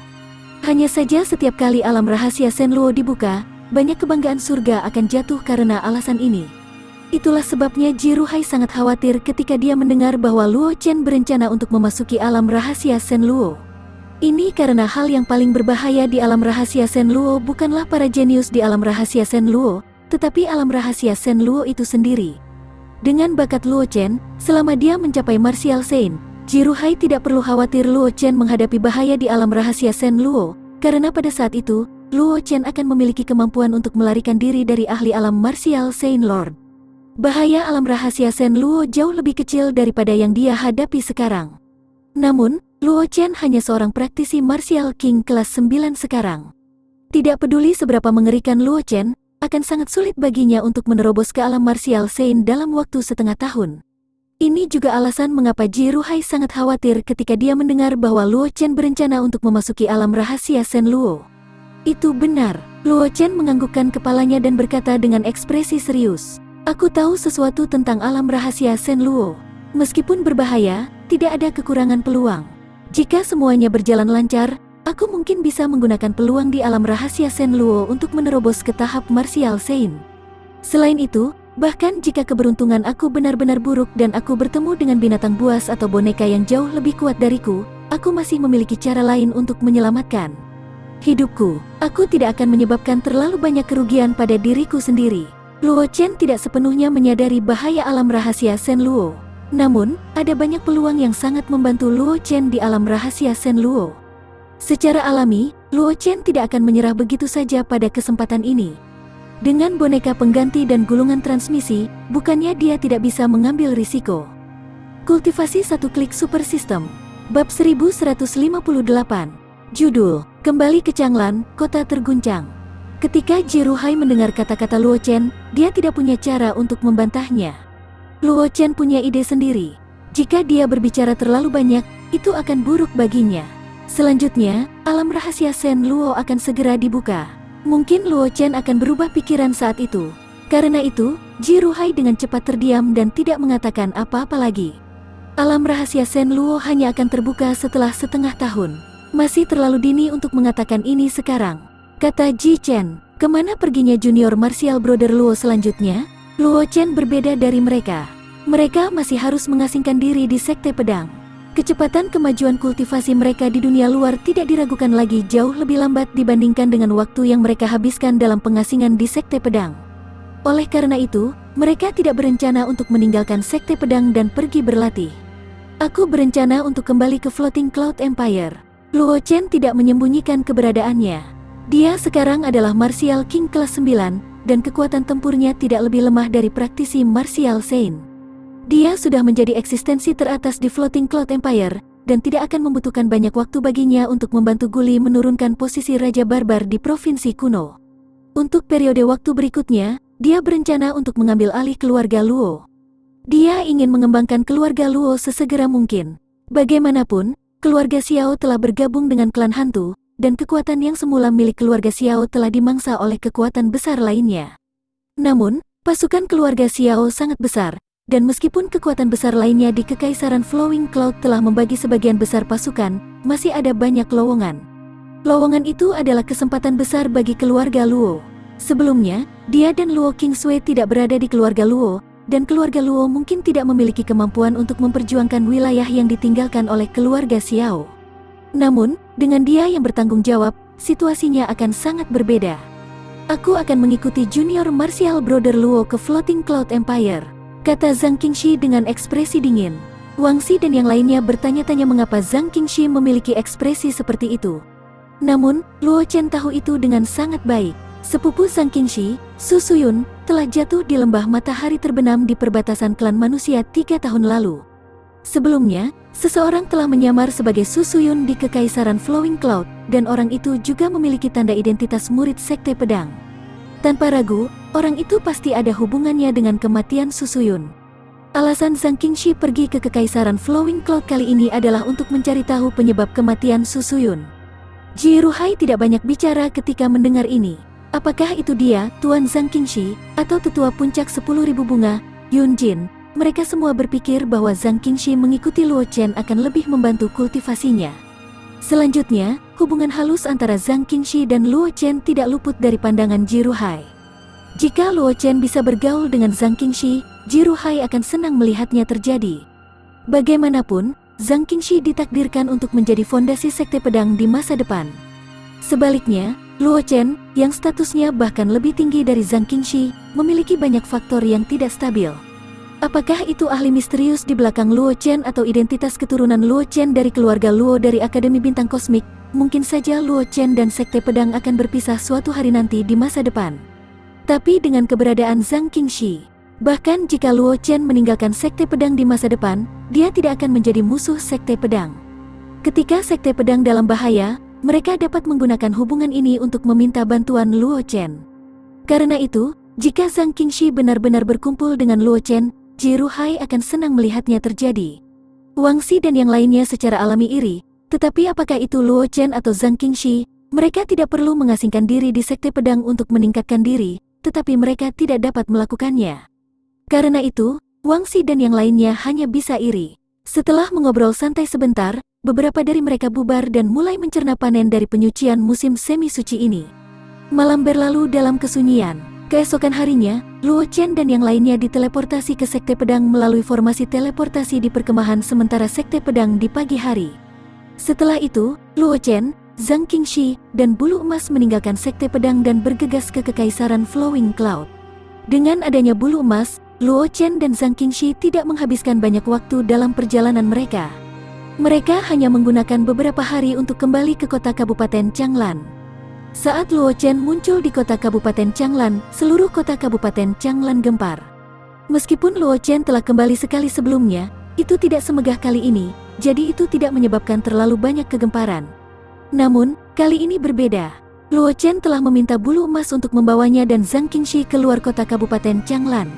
Hanya saja setiap kali alam rahasia Shen Luo dibuka, banyak kebanggaan surga akan jatuh karena alasan ini. Itulah sebabnya Ji Ruhai sangat khawatir ketika dia mendengar bahwa Luo Chen berencana untuk memasuki alam rahasia Shen Luo. Ini karena hal yang paling berbahaya di alam rahasia Shen Luo bukanlah para jenius di alam rahasia Shen Luo, tetapi alam rahasia Shen Luo itu sendiri. Dengan bakat Luo Chen, selama dia mencapai Martial Saint, Jiruhai tidak perlu khawatir Luo Chen menghadapi bahaya di alam rahasia Shen Luo, karena pada saat itu, Luo Chen akan memiliki kemampuan untuk melarikan diri dari ahli alam Martial Saint Lord. Bahaya alam rahasia Shen Luo jauh lebih kecil daripada yang dia hadapi sekarang. Namun, Luo Chen hanya seorang praktisi Martial King kelas 9 sekarang. Tidak peduli seberapa mengerikan Luo Chen, akan sangat sulit baginya untuk menerobos ke alam Martial Saint dalam waktu setengah tahun. Ini juga alasan mengapa Jiruhai sangat khawatir ketika dia mendengar bahwa Luo Chen berencana untuk memasuki alam rahasia Shen Luo. Itu benar, Luo Chen menganggukkan kepalanya dan berkata dengan ekspresi serius, "Aku tahu sesuatu tentang alam rahasia Shen Luo. Meskipun berbahaya, tidak ada kekurangan peluang. Jika semuanya berjalan lancar, aku mungkin bisa menggunakan peluang di alam rahasia Shen Luo untuk menerobos ke tahap Martial Saint. Selain itu, bahkan jika keberuntungan aku benar-benar buruk dan aku bertemu dengan binatang buas atau boneka yang jauh lebih kuat dariku, aku masih memiliki cara lain untuk menyelamatkan hidupku. Aku tidak akan menyebabkan terlalu banyak kerugian pada diriku sendiri." Luo Chen tidak sepenuhnya menyadari bahaya alam rahasia Shen Luo. Namun, ada banyak peluang yang sangat membantu Luo Chen di alam rahasia Shen Luo. Secara alami, Luo Chen tidak akan menyerah begitu saja pada kesempatan ini. Dengan boneka pengganti dan gulungan transmisi, bukannya dia tidak bisa mengambil risiko. Kultivasi satu klik super system. Bab 1158. Judul, Kembali ke Changlan, Kota Terguncang. Ketika Jiruhai mendengar kata-kata Luo Chen, dia tidak punya cara untuk membantahnya. Luo Chen punya ide sendiri. Jika dia berbicara terlalu banyak, itu akan buruk baginya. Selanjutnya, alam rahasia Shen Luo akan segera dibuka. Mungkin Luo Chen akan berubah pikiran saat itu. Karena itu, Jiruhai dengan cepat terdiam dan tidak mengatakan apa-apa lagi. Alam rahasia Shen Luo hanya akan terbuka setelah setengah tahun. Masih terlalu dini untuk mengatakan ini sekarang, kata Ji Chen. Kemana perginya junior Martial Brother Luo selanjutnya? Luo Chen berbeda dari mereka. Mereka masih harus mengasingkan diri di Sekte Pedang. Kecepatan kemajuan kultivasi mereka di dunia luar tidak diragukan lagi jauh lebih lambat dibandingkan dengan waktu yang mereka habiskan dalam pengasingan di Sekte Pedang. Oleh karena itu, mereka tidak berencana untuk meninggalkan Sekte Pedang dan pergi berlatih. Aku berencana untuk kembali ke Floating Cloud Empire. Luo Chen tidak menyembunyikan keberadaannya. Dia sekarang adalah Martial King kelas 9, dan kekuatan tempurnya tidak lebih lemah dari praktisi Martial Saint. Dia sudah menjadi eksistensi teratas di Floating Cloud Empire, dan tidak akan membutuhkan banyak waktu baginya untuk membantu Guli menurunkan posisi Raja Barbar di Provinsi Kuno. Untuk periode waktu berikutnya, dia berencana untuk mengambil alih keluarga Luo. Dia ingin mengembangkan keluarga Luo sesegera mungkin. Bagaimanapun, keluarga Xiao telah bergabung dengan klan hantu, dan kekuatan yang semula milik keluarga Xiao telah dimangsa oleh kekuatan besar lainnya. Namun, pasukan keluarga Xiao sangat besar, dan meskipun kekuatan besar lainnya di Kekaisaran Flowing Cloud telah membagi sebagian besar pasukan, masih ada banyak lowongan. Lowongan itu adalah kesempatan besar bagi keluarga Luo. Sebelumnya, dia dan Luo Kingsway tidak berada di keluarga Luo, dan keluarga Luo mungkin tidak memiliki kemampuan untuk memperjuangkan wilayah yang ditinggalkan oleh keluarga Xiao. Namun, dengan dia yang bertanggung jawab, situasinya akan sangat berbeda. Aku akan mengikuti junior Martial Brother Luo ke Floating Cloud Empire, kata Zhang Qingxi dengan ekspresi dingin. Wang Xi dan yang lainnya bertanya-tanya mengapa Zhang Qingxi memiliki ekspresi seperti itu. Namun, Luo Chen tahu itu dengan sangat baik. Sepupu Zhang Qingxi, Su Suyun, telah jatuh di lembah matahari terbenam di perbatasan klan manusia 3 tahun lalu. Sebelumnya, seseorang telah menyamar sebagai Su Suyun di Kekaisaran Flowing Cloud, dan orang itu juga memiliki tanda identitas murid Sekte Pedang. Tanpa ragu, orang itu pasti ada hubungannya dengan kematian Su Suyun. Alasan Zhang Qingxi pergi ke Kekaisaran Flowing Cloud kali ini adalah untuk mencari tahu penyebab kematian Su Suyun. Jiruhai tidak banyak bicara ketika mendengar ini. Apakah itu dia, Tuan Zhang Qingxi, atau tetua puncak 10.000 bunga, Yun Jin? Mereka semua berpikir bahwa Zhang Qingxi mengikuti Luo Chen akan lebih membantu kultivasinya. Selanjutnya, hubungan halus antara Zhang Qingxi dan Luo Chen tidak luput dari pandangan Jiruhai. Jika Luo Chen bisa bergaul dengan Zhang Qingxi, Jiruhai akan senang melihatnya terjadi. Bagaimanapun, Zhang Qingxi ditakdirkan untuk menjadi fondasi Sekte Pedang di masa depan. Sebaliknya, Luo Chen, yang statusnya bahkan lebih tinggi dari Zhang Qingxi, memiliki banyak faktor yang tidak stabil. Apakah itu ahli misterius di belakang Luo Chen atau identitas keturunan Luo Chen dari keluarga Luo dari Akademi Bintang Kosmik? Mungkin saja Luo Chen dan Sekte Pedang akan berpisah suatu hari nanti di masa depan. Tapi dengan keberadaan Zhang Qingxi, bahkan jika Luo Chen meninggalkan Sekte Pedang di masa depan, dia tidak akan menjadi musuh Sekte Pedang. Ketika Sekte Pedang dalam bahaya, mereka dapat menggunakan hubungan ini untuk meminta bantuan Luo Chen. Karena itu, jika Zhang Qingxi benar-benar berkumpul dengan Luo Chen, Ji Ruhai akan senang melihatnya terjadi. Wang Xi dan yang lainnya secara alami iri, tetapi apakah itu Luo Chen atau Zhang Qingxi, mereka tidak perlu mengasingkan diri di Sekte Pedang untuk meningkatkan diri, tetapi mereka tidak dapat melakukannya. Karena itu, Wang Xi dan yang lainnya hanya bisa iri. Setelah mengobrol santai sebentar, beberapa dari mereka bubar dan mulai mencerna panen dari penyucian musim semi suci ini. Malam berlalu dalam kesunyian. Keesokan harinya, Luo Chen dan yang lainnya diteleportasi ke Sekte Pedang melalui formasi teleportasi di perkemahan sementara Sekte Pedang di pagi hari. Setelah itu, Luo Chen, Zhang Qingxi, dan Bulu Emas meninggalkan Sekte Pedang dan bergegas ke Kekaisaran Flowing Cloud. Dengan adanya Bulu Emas, Luo Chen dan Zhang Qingxi tidak menghabiskan banyak waktu dalam perjalanan mereka. Mereka hanya menggunakan beberapa hari untuk kembali ke kota Kabupaten Changlan. Saat Luo Chen muncul di kota Kabupaten Changlan, seluruh kota Kabupaten Changlan gempar. Meskipun Luo Chen telah kembali sekali sebelumnya, itu tidak semegah kali ini, jadi itu tidak menyebabkan terlalu banyak kegemparan. Namun, kali ini berbeda. Luo Chen telah meminta Bulu Emas untuk membawanya dan Zhang Qingxi keluar kota Kabupaten Changlan.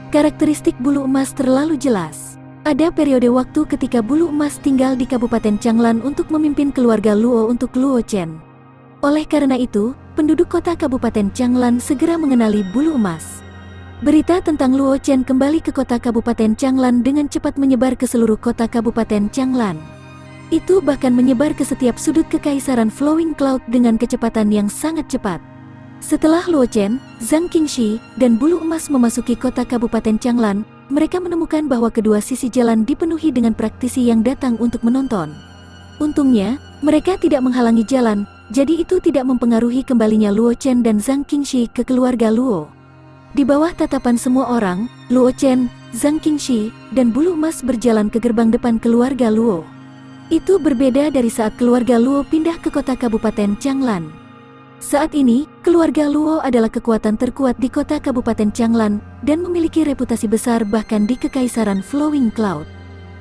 Karakteristik Bulu Emas terlalu jelas. Ada periode waktu ketika Bulu Emas tinggal di Kabupaten Changlan untuk memimpin keluarga Luo untuk Luo Chen. Oleh karena itu, penduduk kota Kabupaten Changlan segera mengenali Bulu Emas. Berita tentang Luo Chen kembali ke kota Kabupaten Changlan dengan cepat menyebar ke seluruh kota Kabupaten Changlan. Itu bahkan menyebar ke setiap sudut Kekaisaran Flowing Cloud dengan kecepatan yang sangat cepat. Setelah Luo Chen, Zhang Qingxi, dan Bulu Emas memasuki kota Kabupaten Changlan, mereka menemukan bahwa kedua sisi jalan dipenuhi dengan praktisi yang datang untuk menonton. Untungnya, mereka tidak menghalangi jalan, jadi itu tidak mempengaruhi kembalinya Luo Chen dan Zhang Qingxi ke keluarga Luo. Di bawah tatapan semua orang, Luo Chen, Zhang Qingxi, dan Bulu Emas berjalan ke gerbang depan keluarga Luo. Itu berbeda dari saat keluarga Luo pindah ke kota Kabupaten Changlan. Saat ini, keluarga Luo adalah kekuatan terkuat di kota Kabupaten Changlan dan memiliki reputasi besar bahkan di Kekaisaran Flowing Cloud.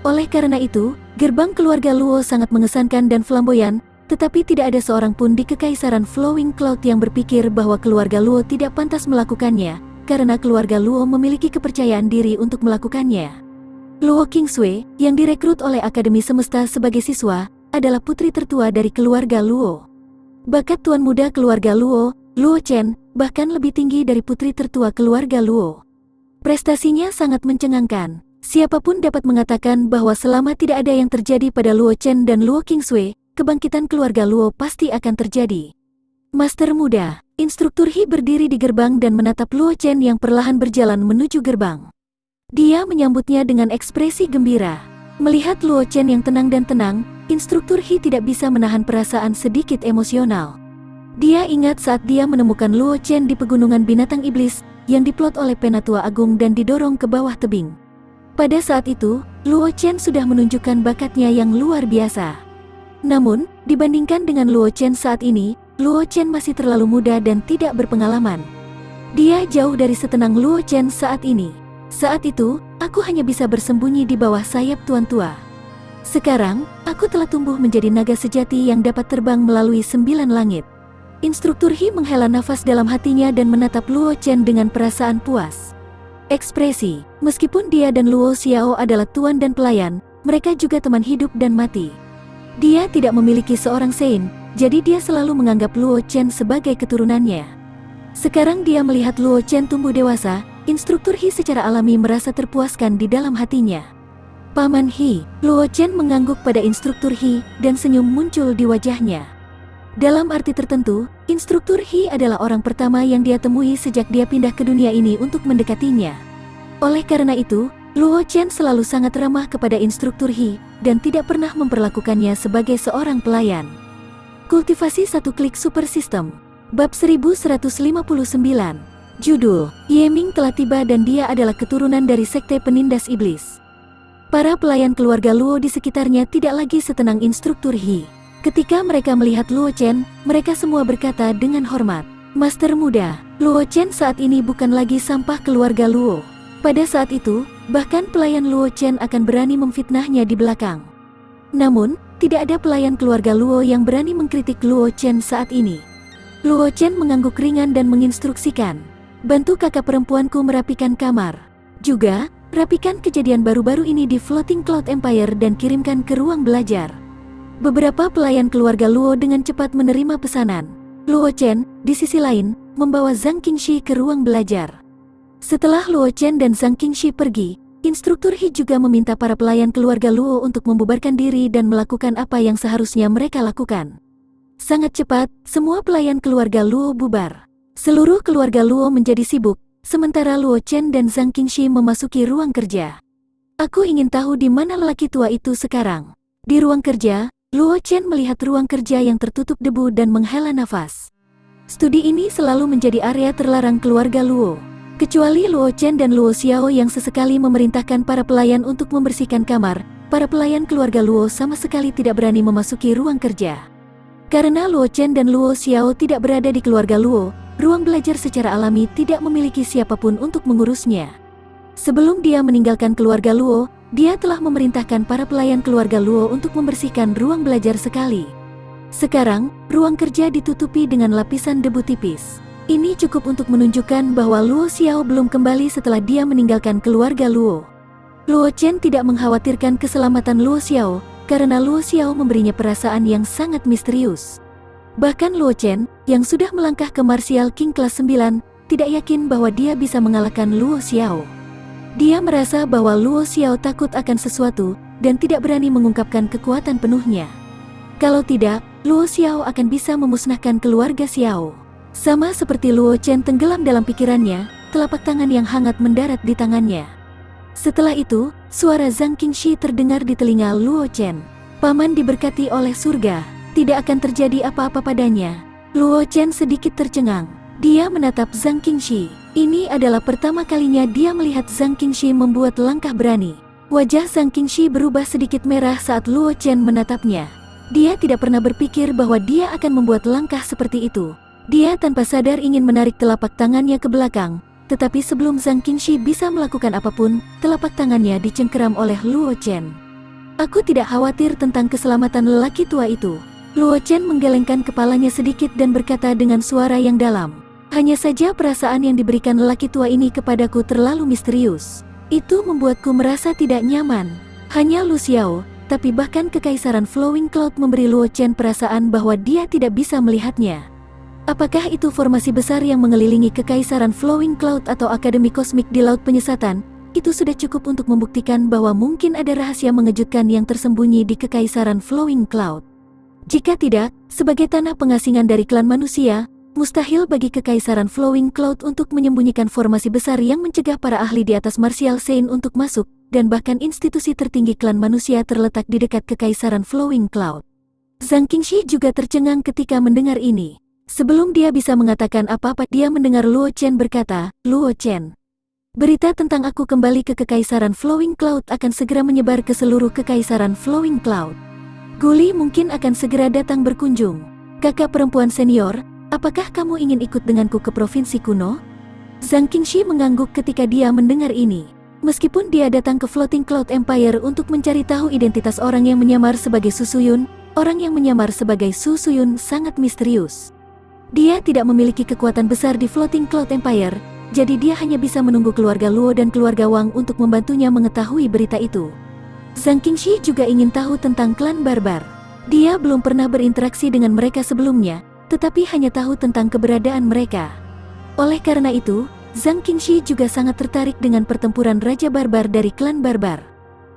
Oleh karena itu, gerbang keluarga Luo sangat mengesankan dan flamboyan, tetapi tidak ada seorang pun di Kekaisaran Flowing Cloud yang berpikir bahwa keluarga Luo tidak pantas melakukannya, karena keluarga Luo memiliki kepercayaan diri untuk melakukannya. Luo Qingsui, yang direkrut oleh Akademi Semesta sebagai siswa, adalah putri tertua dari keluarga Luo. Bakat tuan muda keluarga Luo, Luo Chen, bahkan lebih tinggi dari putri tertua keluarga Luo. Prestasinya sangat mencengangkan. Siapapun dapat mengatakan bahwa selama tidak ada yang terjadi pada Luo Chen dan Luo Qingsui, kebangkitan keluarga Luo pasti akan terjadi. Master muda, instruktur He berdiri di gerbang dan menatap Luo Chen yang perlahan berjalan menuju gerbang. Dia menyambutnya dengan ekspresi gembira. Melihat Luo Chen yang tenang dan tenang, instruktur He tidak bisa menahan perasaan sedikit emosional. Dia ingat saat dia menemukan Luo Chen di pegunungan binatang iblis, yang diplot oleh Penatua Agung dan didorong ke bawah tebing. Pada saat itu, Luo Chen sudah menunjukkan bakatnya yang luar biasa. Namun, dibandingkan dengan Luo Chen saat ini, Luo Chen masih terlalu muda dan tidak berpengalaman. Dia jauh dari setenang Luo Chen saat ini. Saat itu, aku hanya bisa bersembunyi di bawah sayap tuan tua. Sekarang, aku telah tumbuh menjadi naga sejati yang dapat terbang melalui 9 langit. Instruktur He menghela nafas dalam hatinya dan menatap Luo Chen dengan perasaan puas. Ekspresi, meskipun dia dan Luo Xiao adalah tuan dan pelayan, mereka juga teman hidup dan mati. Dia tidak memiliki seorang Sein, jadi dia selalu menganggap Luo Chen sebagai keturunannya. Sekarang dia melihat Luo Chen tumbuh dewasa, instruktur He secara alami merasa terpuaskan di dalam hatinya. Paman He, Luo Chen mengangguk pada instruktur He, dan senyum muncul di wajahnya. Dalam arti tertentu, instruktur He adalah orang pertama yang dia temui sejak dia pindah ke dunia ini untuk mendekatinya. Oleh karena itu, Luo Chen selalu sangat ramah kepada instruktur He, dan tidak pernah memperlakukannya sebagai seorang pelayan. Kultivasi satu klik super system. Bab 1159. Judul, Yeming telah tiba dan dia adalah keturunan dari sekte penindas iblis. Para pelayan keluarga Luo di sekitarnya tidak lagi setenang instruktur He. Ketika mereka melihat Luo Chen, mereka semua berkata dengan hormat, "Master muda, Luo Chen saat ini bukan lagi sampah keluarga Luo." Pada saat itu, bahkan pelayan Luo Chen akan berani memfitnahnya di belakang. Namun, tidak ada pelayan keluarga Luo yang berani mengkritik Luo Chen saat ini. Luo Chen mengangguk ringan dan menginstruksikan, "Bantu kakak perempuanku merapikan kamar. Juga, rapikan kejadian baru-baru ini di Floating Cloud Empire dan kirimkan ke ruang belajar." Beberapa pelayan keluarga Luo dengan cepat menerima pesanan. Luo Chen, di sisi lain, membawa Zhang Qingxi ke ruang belajar. Setelah Luo Chen dan Zhang Qingxi pergi, instruktur He juga meminta para pelayan keluarga Luo untuk membubarkan diri dan melakukan apa yang seharusnya mereka lakukan. Sangat cepat, semua pelayan keluarga Luo bubar. Seluruh keluarga Luo menjadi sibuk, sementara Luo Chen dan Zhang Qingxi memasuki ruang kerja. "Aku ingin tahu di mana lelaki tua itu sekarang." Di ruang kerja, Luo Chen melihat ruang kerja yang tertutup debu dan menghela nafas. Studi ini selalu menjadi area terlarang keluarga Luo. Kecuali Luo Chen dan Luo Xiao yang sesekali memerintahkan para pelayan untuk membersihkan kamar, para pelayan keluarga Luo sama sekali tidak berani memasuki ruang kerja. Karena Luo Chen dan Luo Xiao tidak berada di keluarga Luo, ruang belajar secara alami tidak memiliki siapapun untuk mengurusnya. Sebelum dia meninggalkan keluarga Luo, dia telah memerintahkan para pelayan keluarga Luo untuk membersihkan ruang belajar sekali. Sekarang, ruang kerja ditutupi dengan lapisan debu tipis. Ini cukup untuk menunjukkan bahwa Luo Xiao belum kembali setelah dia meninggalkan keluarga Luo. Luo Chen tidak mengkhawatirkan keselamatan Luo Xiao, karena Luo Xiao memberinya perasaan yang sangat misterius. Bahkan Luo Chen, yang sudah melangkah ke Martial King kelas 9, tidak yakin bahwa dia bisa mengalahkan Luo Xiao. Dia merasa bahwa Luo Xiao takut akan sesuatu, dan tidak berani mengungkapkan kekuatan penuhnya. Kalau tidak, Luo Xiao akan bisa memusnahkan keluarga Xiao. Sama seperti Luo Chen tenggelam dalam pikirannya, telapak tangan yang hangat mendarat di tangannya. Setelah itu, suara Zhang Qingxi terdengar di telinga Luo Chen. "Paman diberkati oleh surga, tidak akan terjadi apa-apa padanya." Luo Chen sedikit tercengang. Dia menatap Zhang Qingxi. Ini adalah pertama kalinya dia melihat Zhang Qingxi membuat langkah berani. Wajah Zhang Qingxi berubah sedikit merah saat Luo Chen menatapnya. Dia tidak pernah berpikir bahwa dia akan membuat langkah seperti itu. Dia tanpa sadar ingin menarik telapak tangannya ke belakang, tetapi sebelum Zhang Qingxi bisa melakukan apapun, telapak tangannya dicengkeram oleh Luo Chen. "Aku tidak khawatir tentang keselamatan lelaki tua itu." Luo Chen menggelengkan kepalanya sedikit dan berkata dengan suara yang dalam, "Hanya saja perasaan yang diberikan lelaki tua ini kepadaku terlalu misterius. Itu membuatku merasa tidak nyaman. Hanya Lu Xiao, tapi bahkan Kekaisaran Flowing Cloud memberi Luo Chen perasaan bahwa dia tidak bisa melihatnya. Apakah itu formasi besar yang mengelilingi Kekaisaran Flowing Cloud atau Akademi Kosmik di Laut Penyesatan? Itu sudah cukup untuk membuktikan bahwa mungkin ada rahasia mengejutkan yang tersembunyi di Kekaisaran Flowing Cloud. Jika tidak, sebagai tanah pengasingan dari klan manusia, mustahil bagi Kekaisaran Flowing Cloud untuk menyembunyikan formasi besar yang mencegah para ahli di atas Martial Saint untuk masuk, dan bahkan institusi tertinggi klan manusia terletak di dekat Kekaisaran Flowing Cloud." Zhang Qingxi juga tercengang ketika mendengar ini. Sebelum dia bisa mengatakan apa-apa, dia mendengar Luo Chen berkata, "Luo Chen, berita tentang aku kembali ke Kekaisaran Flowing Cloud akan segera menyebar ke seluruh Kekaisaran Flowing Cloud. Guli mungkin akan segera datang berkunjung. Kakak perempuan senior, apakah kamu ingin ikut denganku ke provinsi kuno?" Zhang Qingxi mengangguk ketika dia mendengar ini. Meskipun dia datang ke Floating Cloud Empire untuk mencari tahu identitas orang yang menyamar sebagai Su Suyun, orang yang menyamar sebagai Su Suyun sangat misterius. Dia tidak memiliki kekuatan besar di Floating Cloud Empire, jadi dia hanya bisa menunggu keluarga Luo dan keluarga Wang untuk membantunya mengetahui berita itu. Zhang Qingxi juga ingin tahu tentang klan barbar. Dia belum pernah berinteraksi dengan mereka sebelumnya, tetapi hanya tahu tentang keberadaan mereka. Oleh karena itu, Zhang Qingxi juga sangat tertarik dengan pertempuran Raja Barbar dari klan barbar.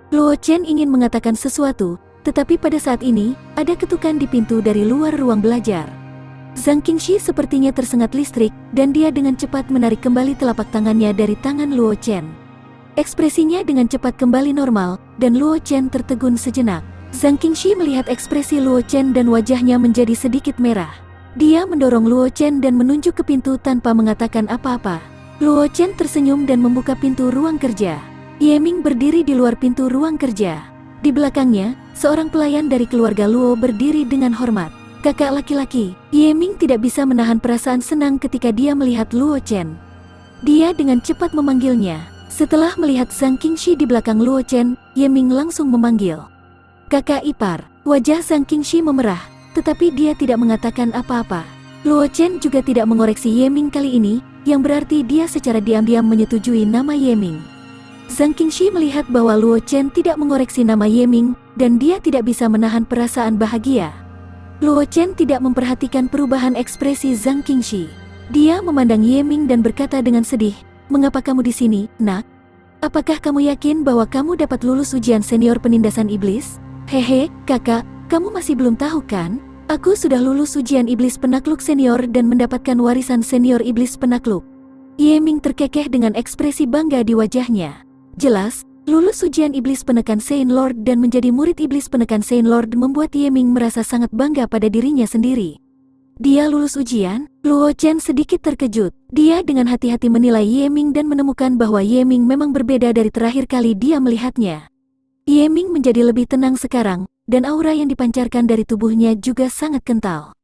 Luo Chen ingin mengatakan sesuatu, tetapi pada saat ini, ada ketukan di pintu dari luar ruang belajar. Zhang Qingxi sepertinya tersengat listrik, dan dia dengan cepat menarik kembali telapak tangannya dari tangan Luo Chen. Ekspresinya dengan cepat kembali normal, dan Luo Chen tertegun sejenak. Zhang Qingxi melihat ekspresi Luo Chen dan wajahnya menjadi sedikit merah. Dia mendorong Luo Chen dan menunjuk ke pintu tanpa mengatakan apa-apa. Luo Chen tersenyum dan membuka pintu ruang kerja. Ye Ming berdiri di luar pintu ruang kerja. Di belakangnya, seorang pelayan dari keluarga Luo berdiri dengan hormat. Kakak laki-laki. Ye Ming tidak bisa menahan perasaan senang ketika dia melihat Luo Chen. Dia dengan cepat memanggilnya. Setelah melihat Zhang Qingxi di belakang Luo Chen, Ye Ming langsung memanggil, "Kakak ipar." Wajah Zhang Qingxi memerah, tetapi dia tidak mengatakan apa-apa. Luo Chen juga tidak mengoreksi Ye Ming kali ini, yang berarti dia secara diam-diam menyetujui nama Ye Ming. Zhang Qingxi melihat bahwa Luo Chen tidak mengoreksi nama Ye Ming, dan dia tidak bisa menahan perasaan bahagia. Luo Chen tidak memperhatikan perubahan ekspresi Zhang Qingxi. Dia memandang Ye Ming dan berkata dengan sedih, "Mengapa kamu di sini, nak? Apakah kamu yakin bahwa kamu dapat lulus ujian senior penindasan iblis?" "Hehe, kakak, kamu masih belum tahu kan? Aku sudah lulus ujian iblis penakluk senior dan mendapatkan warisan senior iblis penakluk." Ye Ming terkekeh dengan ekspresi bangga di wajahnya. Jelas, lulus ujian iblis penekan Saint Lord dan menjadi murid iblis penekan Saint Lord membuat Ye Ming merasa sangat bangga pada dirinya sendiri. Dia lulus ujian? Luo Chen sedikit terkejut. Dia dengan hati-hati menilai Ye Ming dan menemukan bahwa Ye Ming memang berbeda dari terakhir kali dia melihatnya. Ye Ming menjadi lebih tenang sekarang, dan aura yang dipancarkan dari tubuhnya juga sangat kental.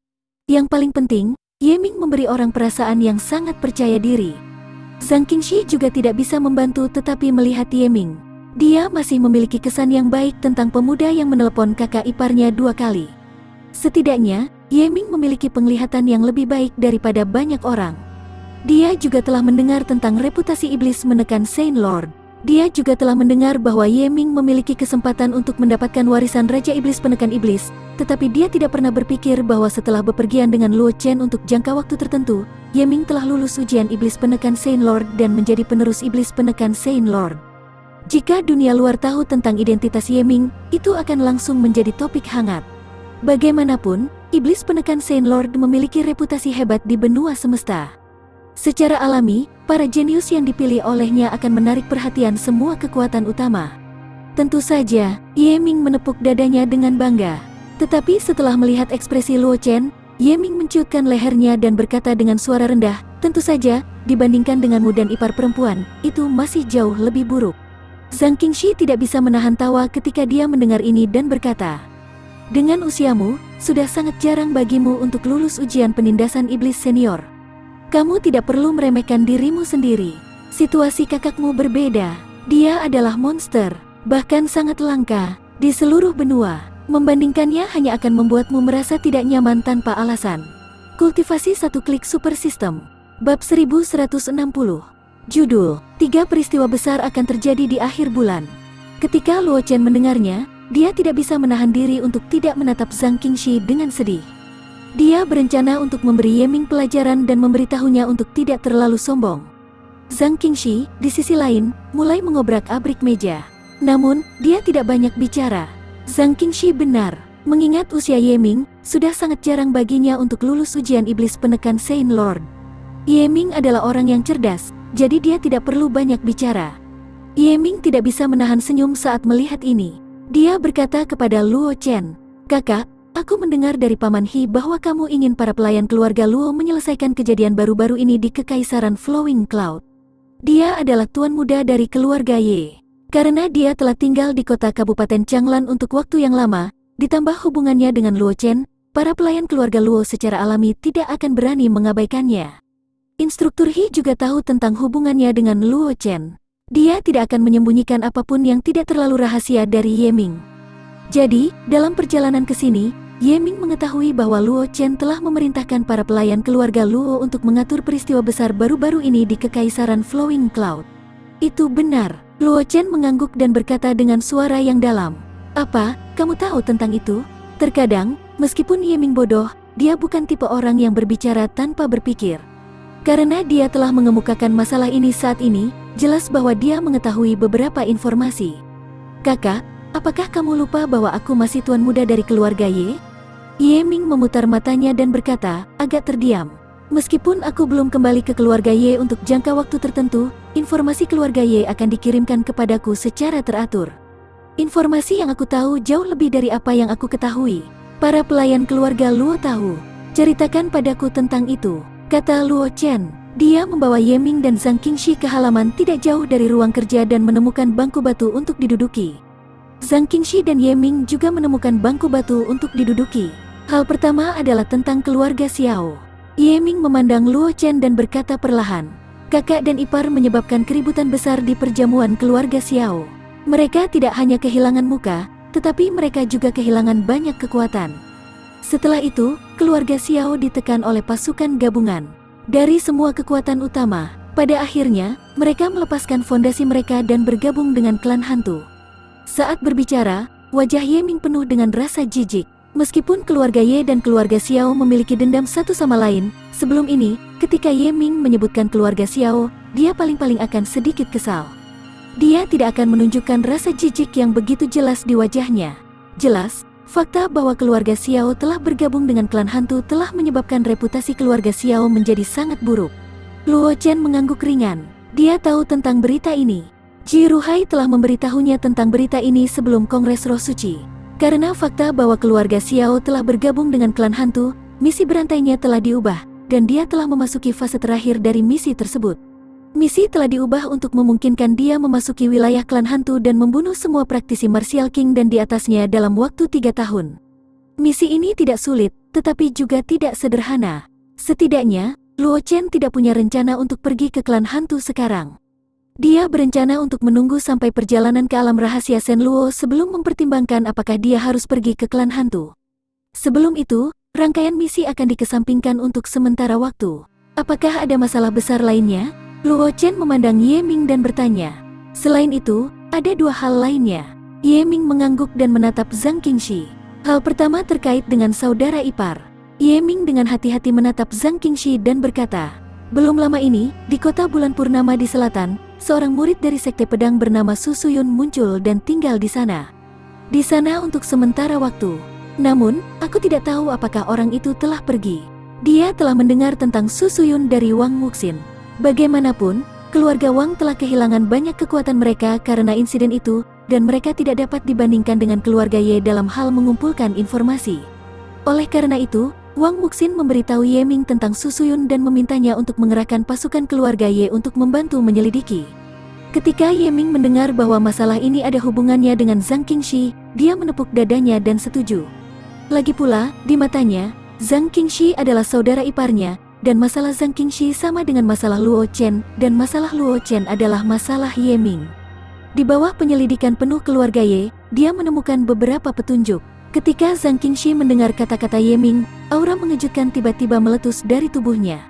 Yang paling penting, Ye Ming memberi orang perasaan yang sangat percaya diri. Zhang Qingxi juga tidak bisa membantu tetapi melihat Ye Ming. Dia masih memiliki kesan yang baik tentang pemuda yang menelepon kakak iparnya 2 kali. Setidaknya, Ye Ming memiliki penglihatan yang lebih baik daripada banyak orang. Dia juga telah mendengar tentang reputasi iblis menekan Saint Lord. Dia juga telah mendengar bahwa Ye Ming memiliki kesempatan untuk mendapatkan warisan Raja Iblis penekan iblis, tetapi dia tidak pernah berpikir bahwa setelah bepergian dengan Luo Chen untuk jangka waktu tertentu, Ye Ming telah lulus ujian iblis penekan Saint Lord dan menjadi penerus iblis penekan Saint Lord. Jika dunia luar tahu tentang identitas Ye Ming, itu akan langsung menjadi topik hangat. Bagaimanapun, iblis penekan Saint Lord memiliki reputasi hebat di benua semesta. Secara alami, para jenius yang dipilih olehnya akan menarik perhatian semua kekuatan utama. Tentu saja, Ye Ming menepuk dadanya dengan bangga. Tetapi setelah melihat ekspresi Luo Chen, Ye Ming menciutkan lehernya dan berkata dengan suara rendah, "Tentu saja, dibandingkan denganmu dan ipar perempuan, itu masih jauh lebih buruk." Zhang Qingxi tidak bisa menahan tawa ketika dia mendengar ini dan berkata, "Dengan usiamu, sudah sangat jarang bagimu untuk lulus ujian penindasan iblis senior. Kamu tidak perlu meremehkan dirimu sendiri. Situasi kakakmu berbeda. Dia adalah monster, bahkan sangat langka, di seluruh benua. Membandingkannya hanya akan membuatmu merasa tidak nyaman tanpa alasan." Kultivasi 1 klik super system. Bab 1160. Judul, 3 peristiwa besar akan terjadi di akhir bulan. Ketika Luo Chen mendengarnya, dia tidak bisa menahan diri untuk tidak menatap Zhang Qingxi dengan sedih. Dia berencana untuk memberi Ye Ming pelajaran dan memberitahunya untuk tidak terlalu sombong. Zhang Qingxi, di sisi lain, mulai mengobrak-abrik meja. Namun, dia tidak banyak bicara. Zhang Qingxi benar, mengingat usia Ye Ming, sudah sangat jarang baginya untuk lulus ujian iblis penekan Saint Lord. Ye Ming adalah orang yang cerdas, jadi dia tidak perlu banyak bicara. Ye Ming tidak bisa menahan senyum saat melihat ini. Dia berkata kepada Luo Chen, "Kakak, aku mendengar dari Paman He bahwa kamu ingin para pelayan keluarga Luo menyelesaikan kejadian baru-baru ini di Kekaisaran Flowing Cloud. Dia adalah tuan muda dari keluarga Ye. Karena dia telah tinggal di kota Kabupaten Changlan untuk waktu yang lama, ditambah hubungannya dengan Luo Chen, para pelayan keluarga Luo secara alami tidak akan berani mengabaikannya. Instruktur He juga tahu tentang hubungannya dengan Luo Chen. Dia tidak akan menyembunyikan apapun yang tidak terlalu rahasia dari Ye Ming. Jadi, dalam perjalanan ke sini, Ye Ming mengetahui bahwa Luo Chen telah memerintahkan para pelayan keluarga Luo untuk mengatur peristiwa besar baru-baru ini di Kekaisaran Flowing Cloud." "Itu benar." Luo Chen mengangguk dan berkata dengan suara yang dalam, "Apa, kamu tahu tentang itu?" Terkadang, meskipun Ye Ming bodoh, dia bukan tipe orang yang berbicara tanpa berpikir. Karena dia telah mengemukakan masalah ini saat ini, jelas bahwa dia mengetahui beberapa informasi. "Kakak, apakah kamu lupa bahwa aku masih tuan muda dari keluarga Ye?" Ye Ming memutar matanya dan berkata, agak terdiam. "Meskipun aku belum kembali ke keluarga Ye untuk jangka waktu tertentu, informasi keluarga Ye akan dikirimkan kepadaku secara teratur. Informasi yang aku tahu jauh lebih dari apa yang aku ketahui. Para pelayan keluarga Luo tahu. Ceritakan padaku tentang itu," kata Luo Chen. Dia membawa Ye Ming dan Zhang Qingxi ke halaman tidak jauh dari ruang kerja dan menemukan bangku batu untuk diduduki. Zhang Qingxi dan Ye Ming juga menemukan bangku batu untuk diduduki. Hal pertama adalah tentang keluarga Xiao. Ye Ming memandang Luo Chen dan berkata perlahan, "Kakak dan ipar menyebabkan keributan besar di perjamuan keluarga Xiao. Mereka tidak hanya kehilangan muka, tetapi mereka juga kehilangan banyak kekuatan." Setelah itu, keluarga Xiao ditekan oleh pasukan gabungan dari semua kekuatan utama. Pada akhirnya, mereka melepaskan fondasi mereka dan bergabung dengan klan hantu. Saat berbicara, wajah Ye Ming penuh dengan rasa jijik. Meskipun keluarga Ye dan keluarga Xiao memiliki dendam satu sama lain, sebelum ini, ketika Ye Ming menyebutkan keluarga Xiao, dia paling-paling akan sedikit kesal. Dia tidak akan menunjukkan rasa jijik yang begitu jelas di wajahnya. Jelas, fakta bahwa keluarga Xiao telah bergabung dengan klan hantu telah menyebabkan reputasi keluarga Xiao menjadi sangat buruk. Luo Chen mengangguk ringan. Dia tahu tentang berita ini. Ji Ruhai telah memberitahunya tentang berita ini sebelum Kongres Roh Suci. Karena fakta bahwa keluarga Xiao telah bergabung dengan klan hantu, misi berantainya telah diubah, dan dia telah memasuki fase terakhir dari misi tersebut. Misi telah diubah untuk memungkinkan dia memasuki wilayah klan hantu dan membunuh semua praktisi Martial King dan di atasnya dalam waktu 3 tahun. Misi ini tidak sulit, tetapi juga tidak sederhana. Setidaknya, Luo Chen tidak punya rencana untuk pergi ke klan hantu sekarang. Dia berencana untuk menunggu sampai perjalanan ke alam rahasia Shen Luo sebelum mempertimbangkan apakah dia harus pergi ke klan hantu. Sebelum itu, rangkaian misi akan dikesampingkan untuk sementara waktu. Apakah ada masalah besar lainnya? Luo Chen memandang Ye Ming dan bertanya. Selain itu, ada 2 hal lainnya. Ye Ming mengangguk dan menatap Zhang Qingxi. Hal pertama terkait dengan saudara ipar. Ye Ming dengan hati-hati menatap Zhang Qingxi dan berkata, "Belum lama ini, di kota bulan purnama di selatan, seorang murid dari Sekte Pedang bernama Su Suyun muncul dan tinggal di sana. Di sana untuk sementara waktu. Namun, aku tidak tahu apakah orang itu telah pergi. Dia telah mendengar tentang Su Suyun dari Wang Wuxin. Bagaimanapun, keluarga Wang telah kehilangan banyak kekuatan mereka karena insiden itu, dan mereka tidak dapat dibandingkan dengan keluarga Ye dalam hal mengumpulkan informasi. Oleh karena itu, Wang Wuxin memberitahu Ye Ming tentang Su Suyun dan memintanya untuk mengerahkan pasukan keluarga Ye untuk membantu menyelidiki." Ketika Ye Ming mendengar bahwa masalah ini ada hubungannya dengan Zhang Qingxi, dia menepuk dadanya dan setuju. Lagi pula, di matanya, Zhang Qingxi adalah saudara iparnya, dan masalah Zhang Qingxi sama dengan masalah Luo Chen, dan masalah Luo Chen adalah masalah Ye Ming. Di bawah penyelidikan penuh keluarga Ye, dia menemukan beberapa petunjuk. Ketika Zhang Qingxi mendengar kata-kata Ye Ming, aura mengejutkan tiba-tiba meletus dari tubuhnya.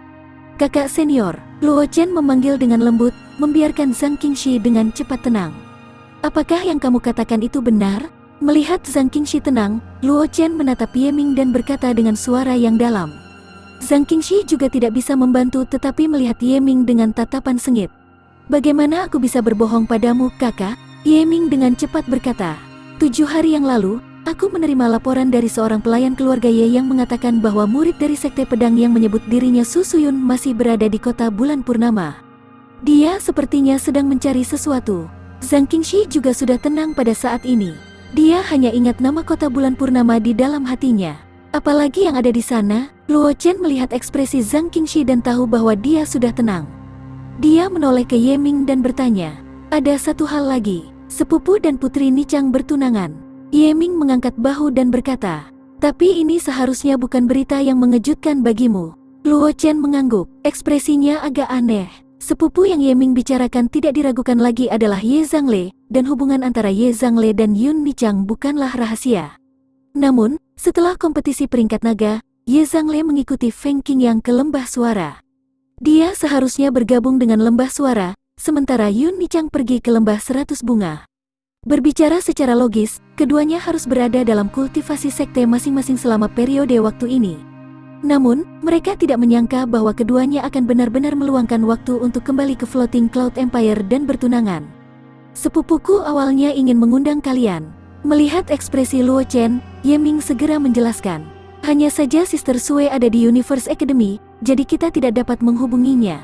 "Kakak senior," Luo Chen memanggil dengan lembut, membiarkan Zhang Qingxi dengan cepat tenang. "Apakah yang kamu katakan itu benar?" Melihat Zhang Qingxi tenang, Luo Chen menatap Ye Ming dan berkata dengan suara yang dalam. Zhang Qingxi juga tidak bisa membantu tetapi melihat Ye Ming dengan tatapan sengit. "Bagaimana aku bisa berbohong padamu, kakak?" Ye Ming dengan cepat berkata. 7 hari yang lalu, aku menerima laporan dari seorang pelayan keluarga Ye yang mengatakan bahwa murid dari Sekte Pedang yang menyebut dirinya Su Suyun masih berada di kota bulan purnama. Dia sepertinya sedang mencari sesuatu. Zhang Qingxi juga sudah tenang pada saat ini. Dia hanya ingat nama kota bulan purnama di dalam hatinya. Apalagi yang ada di sana. Luo Chen melihat ekspresi Zhang Qingxi dan tahu bahwa dia sudah tenang. Dia menoleh ke Ye Ming dan bertanya, "Ada satu hal lagi, sepupu dan putri Nichang bertunangan." Ye Ming mengangkat bahu dan berkata, "Tapi ini seharusnya bukan berita yang mengejutkan bagimu." Luo Chen mengangguk, ekspresinya agak aneh. Sepupu yang Ye Ming bicarakan tidak diragukan lagi adalah Ye Zhangle, dan hubungan antara Ye Zhangle dan Yun Nichang bukanlah rahasia. Namun, setelah kompetisi peringkat naga, Ye Zhangle mengikuti Feng Qingyang ke Lembah Suara. Dia seharusnya bergabung dengan Lembah Suara, sementara Yun Nichang pergi ke Lembah 100 Bunga. Berbicara secara logis, keduanya harus berada dalam kultivasi sekte masing-masing selama periode waktu ini. Namun, mereka tidak menyangka bahwa keduanya akan benar-benar meluangkan waktu untuk kembali ke Floating Cloud Empire dan bertunangan. "Sepupuku awalnya ingin mengundang kalian." Melihat ekspresi Luo Chen, Ye Ming segera menjelaskan. "Hanya saja Sister Sue ada di Universe Academy, jadi kita tidak dapat menghubunginya."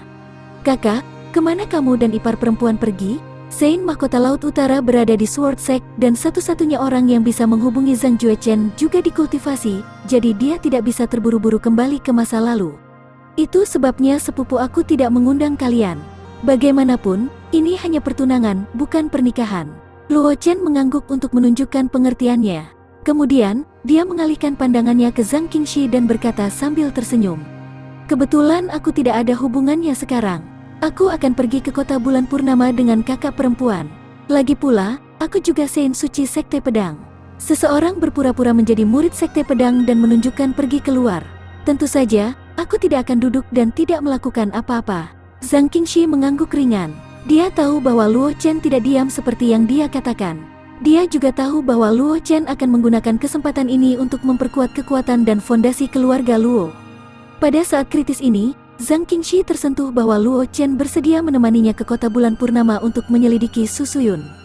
"Kakak, kemana kamu dan ipar perempuan pergi?" Sein Mahkota Laut Utara berada di Sword Sect dan satu-satunya orang yang bisa menghubungi Zhang Juechen juga dikultivasi, jadi dia tidak bisa terburu-buru kembali ke masa lalu. Itu sebabnya sepupu aku tidak mengundang kalian. Bagaimanapun, ini hanya pertunangan, bukan pernikahan. Luo Chen mengangguk untuk menunjukkan pengertiannya. Kemudian, dia mengalihkan pandangannya ke Zhang Qingxi dan berkata sambil tersenyum. Kebetulan aku tidak ada hubungannya sekarang. Aku akan pergi ke kota bulan purnama dengan kakak perempuan. Lagi pula, aku juga Sein Suci Sekte Pedang. Seseorang berpura-pura menjadi murid Sekte Pedang dan menunjukkan pergi keluar. Tentu saja, aku tidak akan duduk dan tidak melakukan apa-apa. Zhang Qingxi mengangguk ringan. Dia tahu bahwa Luo Chen tidak diam seperti yang dia katakan. Dia juga tahu bahwa Luo Chen akan menggunakan kesempatan ini untuk memperkuat kekuatan dan fondasi keluarga Luo. Pada saat kritis ini, Zhang Qingxi tersentuh bahwa Luo Chen bersedia menemaninya ke kota bulan purnama untuk menyelidiki Su Suyun.